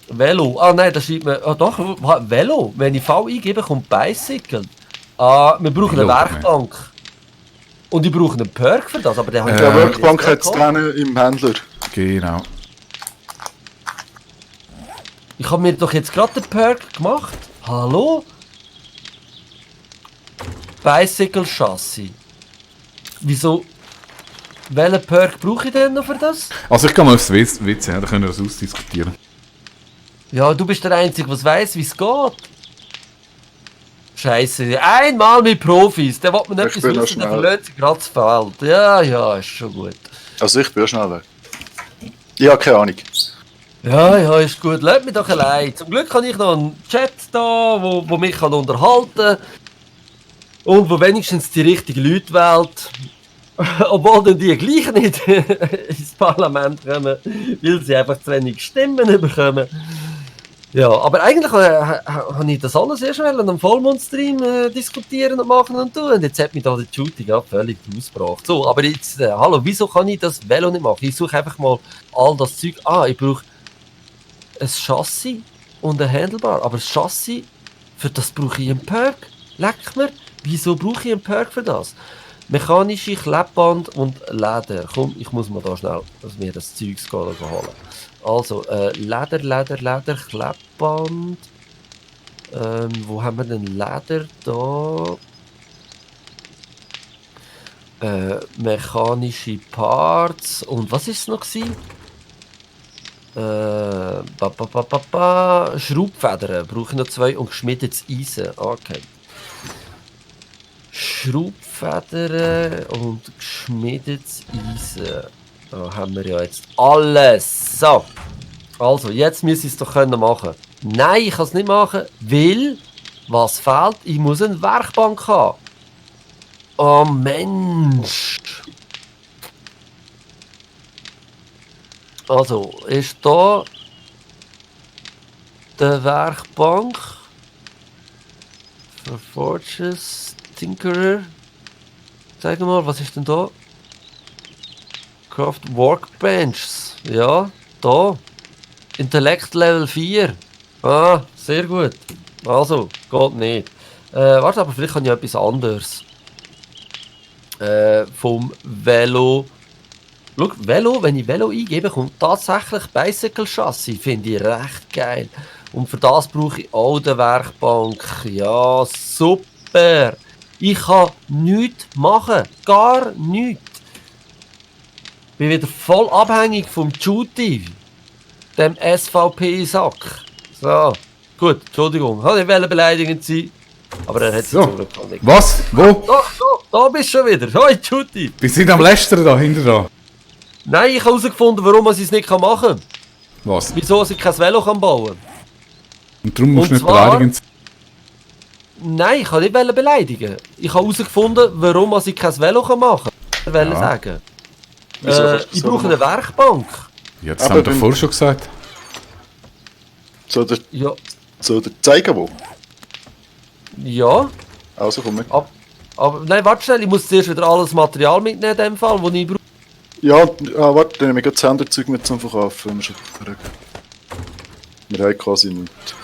[SPEAKER 1] Velo. Ah nein, da schreibt man. Ah doch, Velo. Wenn ich V eingebe, kommt Bicycle. Ah, wir brauchen eine
[SPEAKER 2] Velo,
[SPEAKER 1] Werkbank. Und ich brauche einen Perk für das, aber der
[SPEAKER 3] Der Workbank hat es drinnen im Händler.
[SPEAKER 2] Genau.
[SPEAKER 1] Ich habe mir doch jetzt gerade den Perk gemacht. Hallo? Bicycle Chassis. Wieso? Welchen Perk brauche ich denn noch für das?
[SPEAKER 2] Also ich gehe mal aufs WC, da können wir das ausdiskutieren.
[SPEAKER 1] Ja, du bist der Einzige, der weiß, wie es geht. Scheiße, einmal mit Profis. Der will mir
[SPEAKER 3] Ich
[SPEAKER 1] etwas
[SPEAKER 3] bin noch
[SPEAKER 1] wissen, der
[SPEAKER 3] schnell.
[SPEAKER 1] verlässt sich gerade das Feld. Ja, ist schon gut.
[SPEAKER 3] Also ich bin ja schnell weg. Ich habe keine Ahnung.
[SPEAKER 1] Ja, ist gut. Lass mich doch allein. Zum Glück habe ich noch einen Chat da, wo mich kann unterhalten und wo wenigstens die richtigen Leute wählt. Obwohl dann die gleich nicht ins Parlament kommen, weil sie einfach zu wenig Stimmen bekommen. Ja, aber eigentlich habe ich das alles erst mal am Vollmond-Stream diskutieren und machen und tun. Und jetzt hat mich da der Shooting völlig ausgebracht. So, aber jetzt, hallo, wieso kann ich das Velo nicht machen? Ich suche einfach mal all das Zeug. Ah, ich brauche ein Chassis und ein Handlebar. Aber das Chassis, für das brauche ich einen Perk. Leck mir, wieso brauche ich einen Perk für das? Mechanische Klebband und Leder. Komm, ich muss mal da schnell mir das Zeugs holen. Also, Leder, Klebband. Wo haben wir denn Leder? Da. Mechanische Parts. Und was ist es noch gewesen? Schraubfedern. Brauche ich noch 2 und geschmiedetes Eisen. Okay. Schraubfedern und geschmiedetes Eisen. Da haben wir ja jetzt alles. So. Also, jetzt müssen ich es doch machen können. Nein, ich kann es nicht machen, weil, was fehlt? Ich muss eine Werkbank haben. Oh Mensch. Also, ist da die Werkbank für Forges, Tinkerer. Sag mal, was ist denn da? Craft Workbenches. Ja, da. Intellekt Level 4. Ah, sehr gut. Also, geht nicht. Warte, aber vielleicht kann ich etwas anderes. Vom Velo. Schau, Velo, wenn ich Velo eingebe, kommt tatsächlich Bicycle Chassis. Finde ich recht geil. Und für das brauche ich auch eine Werkbank. Ja, super. Ich kann nichts machen. Gar nichts. Bin wieder voll abhängig vom Judy. Dem SVP-Sack. So. Gut, Entschuldigung. Ich wollte beleidigend sein. Aber er hat es
[SPEAKER 2] So.
[SPEAKER 1] zum Glück auch nicht.
[SPEAKER 2] Was? Wo?
[SPEAKER 1] Da bist du schon wieder. Hoi, Judy.
[SPEAKER 2] Wir sind am Lästern da, hinter da.
[SPEAKER 1] Nein, ich habe herausgefunden, warum man es nicht machen kann.
[SPEAKER 2] Was?
[SPEAKER 1] Wieso ich kein Velo bauen kann.
[SPEAKER 2] Und darum musst du
[SPEAKER 1] Und
[SPEAKER 2] nicht
[SPEAKER 1] zwar-
[SPEAKER 2] beleidigend sein.
[SPEAKER 1] Nein, ich kann nicht beleidigen. Ich habe herausgefunden, warum ich kein Velo machen kann. Ich wollte
[SPEAKER 2] Ja.
[SPEAKER 1] sagen.
[SPEAKER 3] Wieso kannst du
[SPEAKER 1] Ich
[SPEAKER 3] so
[SPEAKER 1] brauche eine
[SPEAKER 3] machen?
[SPEAKER 1] Werkbank.
[SPEAKER 2] Jetzt
[SPEAKER 3] Aber
[SPEAKER 2] haben wir doch
[SPEAKER 3] beim-
[SPEAKER 2] vorher schon gesagt.
[SPEAKER 3] Soll dir
[SPEAKER 1] Ja.
[SPEAKER 3] zeigen, wo?
[SPEAKER 1] Ja.
[SPEAKER 3] Also komm mit.
[SPEAKER 1] Aber nein, warte schnell, ich muss zuerst wieder alles Material mitnehmen, in dem Fall, das ich brauche.
[SPEAKER 3] Ja, warte, dann nehme ich gerade das Händerzeug mit zum Verkaufen. Wenn wir schon fragen. Wir haben quasi nichts.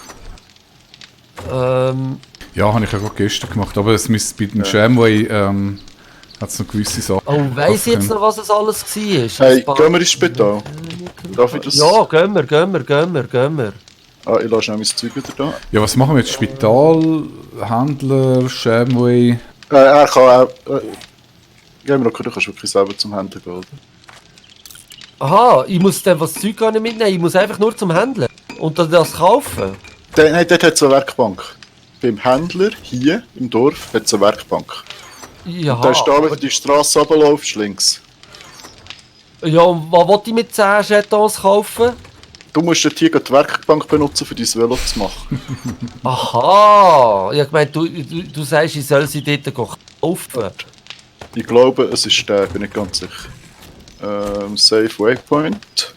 [SPEAKER 2] Ja, habe ich ja gerade gestern gemacht. Aber es müsste bei dem Shamway hat es noch gewisse Sachen.
[SPEAKER 1] Oh, weiss ich jetzt noch, was es alles war?
[SPEAKER 3] Hey,
[SPEAKER 1] Ein paar-
[SPEAKER 3] gehen wir ins Spital? Darf ich das?
[SPEAKER 1] Ja, gehen wir.
[SPEAKER 3] Ah, ich lasse schnell mein Zeug wieder da.
[SPEAKER 2] Ja, was machen wir jetzt? Spital, Händler, Shamway.
[SPEAKER 3] Er kann auch... Gehen wir noch, du kannst wirklich selber zum Händler gehen, oder?
[SPEAKER 1] Aha, ich muss dann was Zeug gar nicht mitnehmen, ich muss einfach nur zum Händler. Und dann das kaufen.
[SPEAKER 3] Nein, dort hat es eine Werkbank. Beim Händler, hier im Dorf, hat es eine Werkbank.
[SPEAKER 1] Ja,
[SPEAKER 3] Da ist da, wenn du die Straße runterlaufst, links.
[SPEAKER 1] ja, und was wollte ich mit 10 Jetons kaufen?
[SPEAKER 3] Du musst dort hier die Werkbank benutzen, um dein Velo zu machen.
[SPEAKER 1] Aha, ich gemeint, du sagst, ich soll sie dort kaufen.
[SPEAKER 3] Ich glaube, es ist der, bin ich ganz sicher. Safe Waypoint.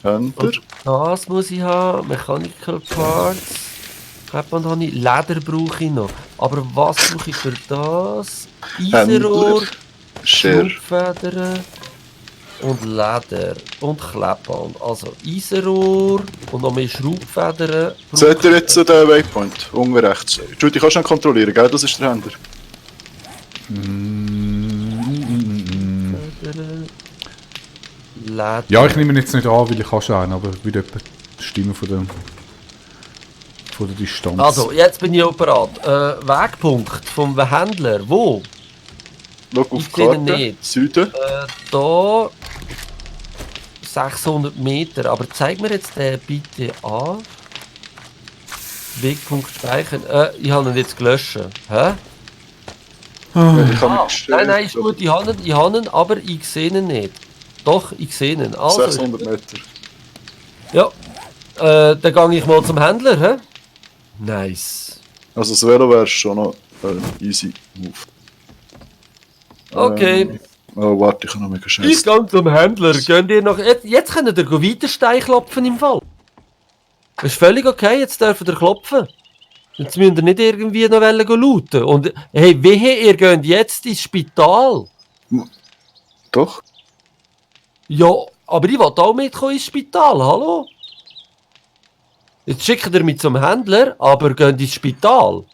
[SPEAKER 3] Händler.
[SPEAKER 1] Und das muss ich haben, Mechanical Parts. Und habe ich Leder brauche ich noch. Aber was brauche ich für das? Eisenrohr,
[SPEAKER 3] Händler. Share.
[SPEAKER 1] Schraubfedern und Leder und Klebband. Also Eisenrohr und noch mehr Schraubfedern.
[SPEAKER 3] Seht ihr jetzt den Waypoint? Unten rechts. Judy, kannst du ihn kontrollieren, gell? Das ist der Händler.
[SPEAKER 1] Leder.
[SPEAKER 2] Ja, ich nehme ihn jetzt nicht an, weil ich kann schon einen, aber wieder etwa die Stimme von der Distanz.
[SPEAKER 1] Also, jetzt bin ich auch bereit. Wegpunkt vom Händler. Wo?
[SPEAKER 3] Schau auf
[SPEAKER 1] Ich
[SPEAKER 3] die
[SPEAKER 1] sehe
[SPEAKER 3] Karte.
[SPEAKER 1] ihn nicht.
[SPEAKER 3] Süden.
[SPEAKER 1] Da 600 Meter. Aber zeig mir jetzt den bitte an. Wegpunkt speichern. Ich habe ihn jetzt gelöscht. Hä?
[SPEAKER 3] Ich kann mich
[SPEAKER 1] Nein, ist gut. Ich habe ihn, aber ich sehe ihn nicht. Doch, ich sehe ihn. Also,
[SPEAKER 3] 600 Meter.
[SPEAKER 1] ja. Dann gehe ich mal zum Händler. Hä? Nice.
[SPEAKER 3] Also das Velo wäre schon noch easy move.
[SPEAKER 1] Okay.
[SPEAKER 3] Oh, warte, ich kann noch mega
[SPEAKER 1] Ich
[SPEAKER 3] scheiße.
[SPEAKER 1] gehe zum Händler. Gehen ihr noch... Jetzt könnt ihr weiter Stein klopfen im Fall. Das ist völlig okay, jetzt dürft ihr klopfen. Jetzt müsst ihr nicht irgendwie noch looten. Und hey, wehe, ihr geht jetzt ins Spital.
[SPEAKER 3] Doch?
[SPEAKER 1] Ja, aber ich will auch mitkommen ins Spital, hallo? Jetzt schickt ihr mich zum Händler, aber geht ins Spital.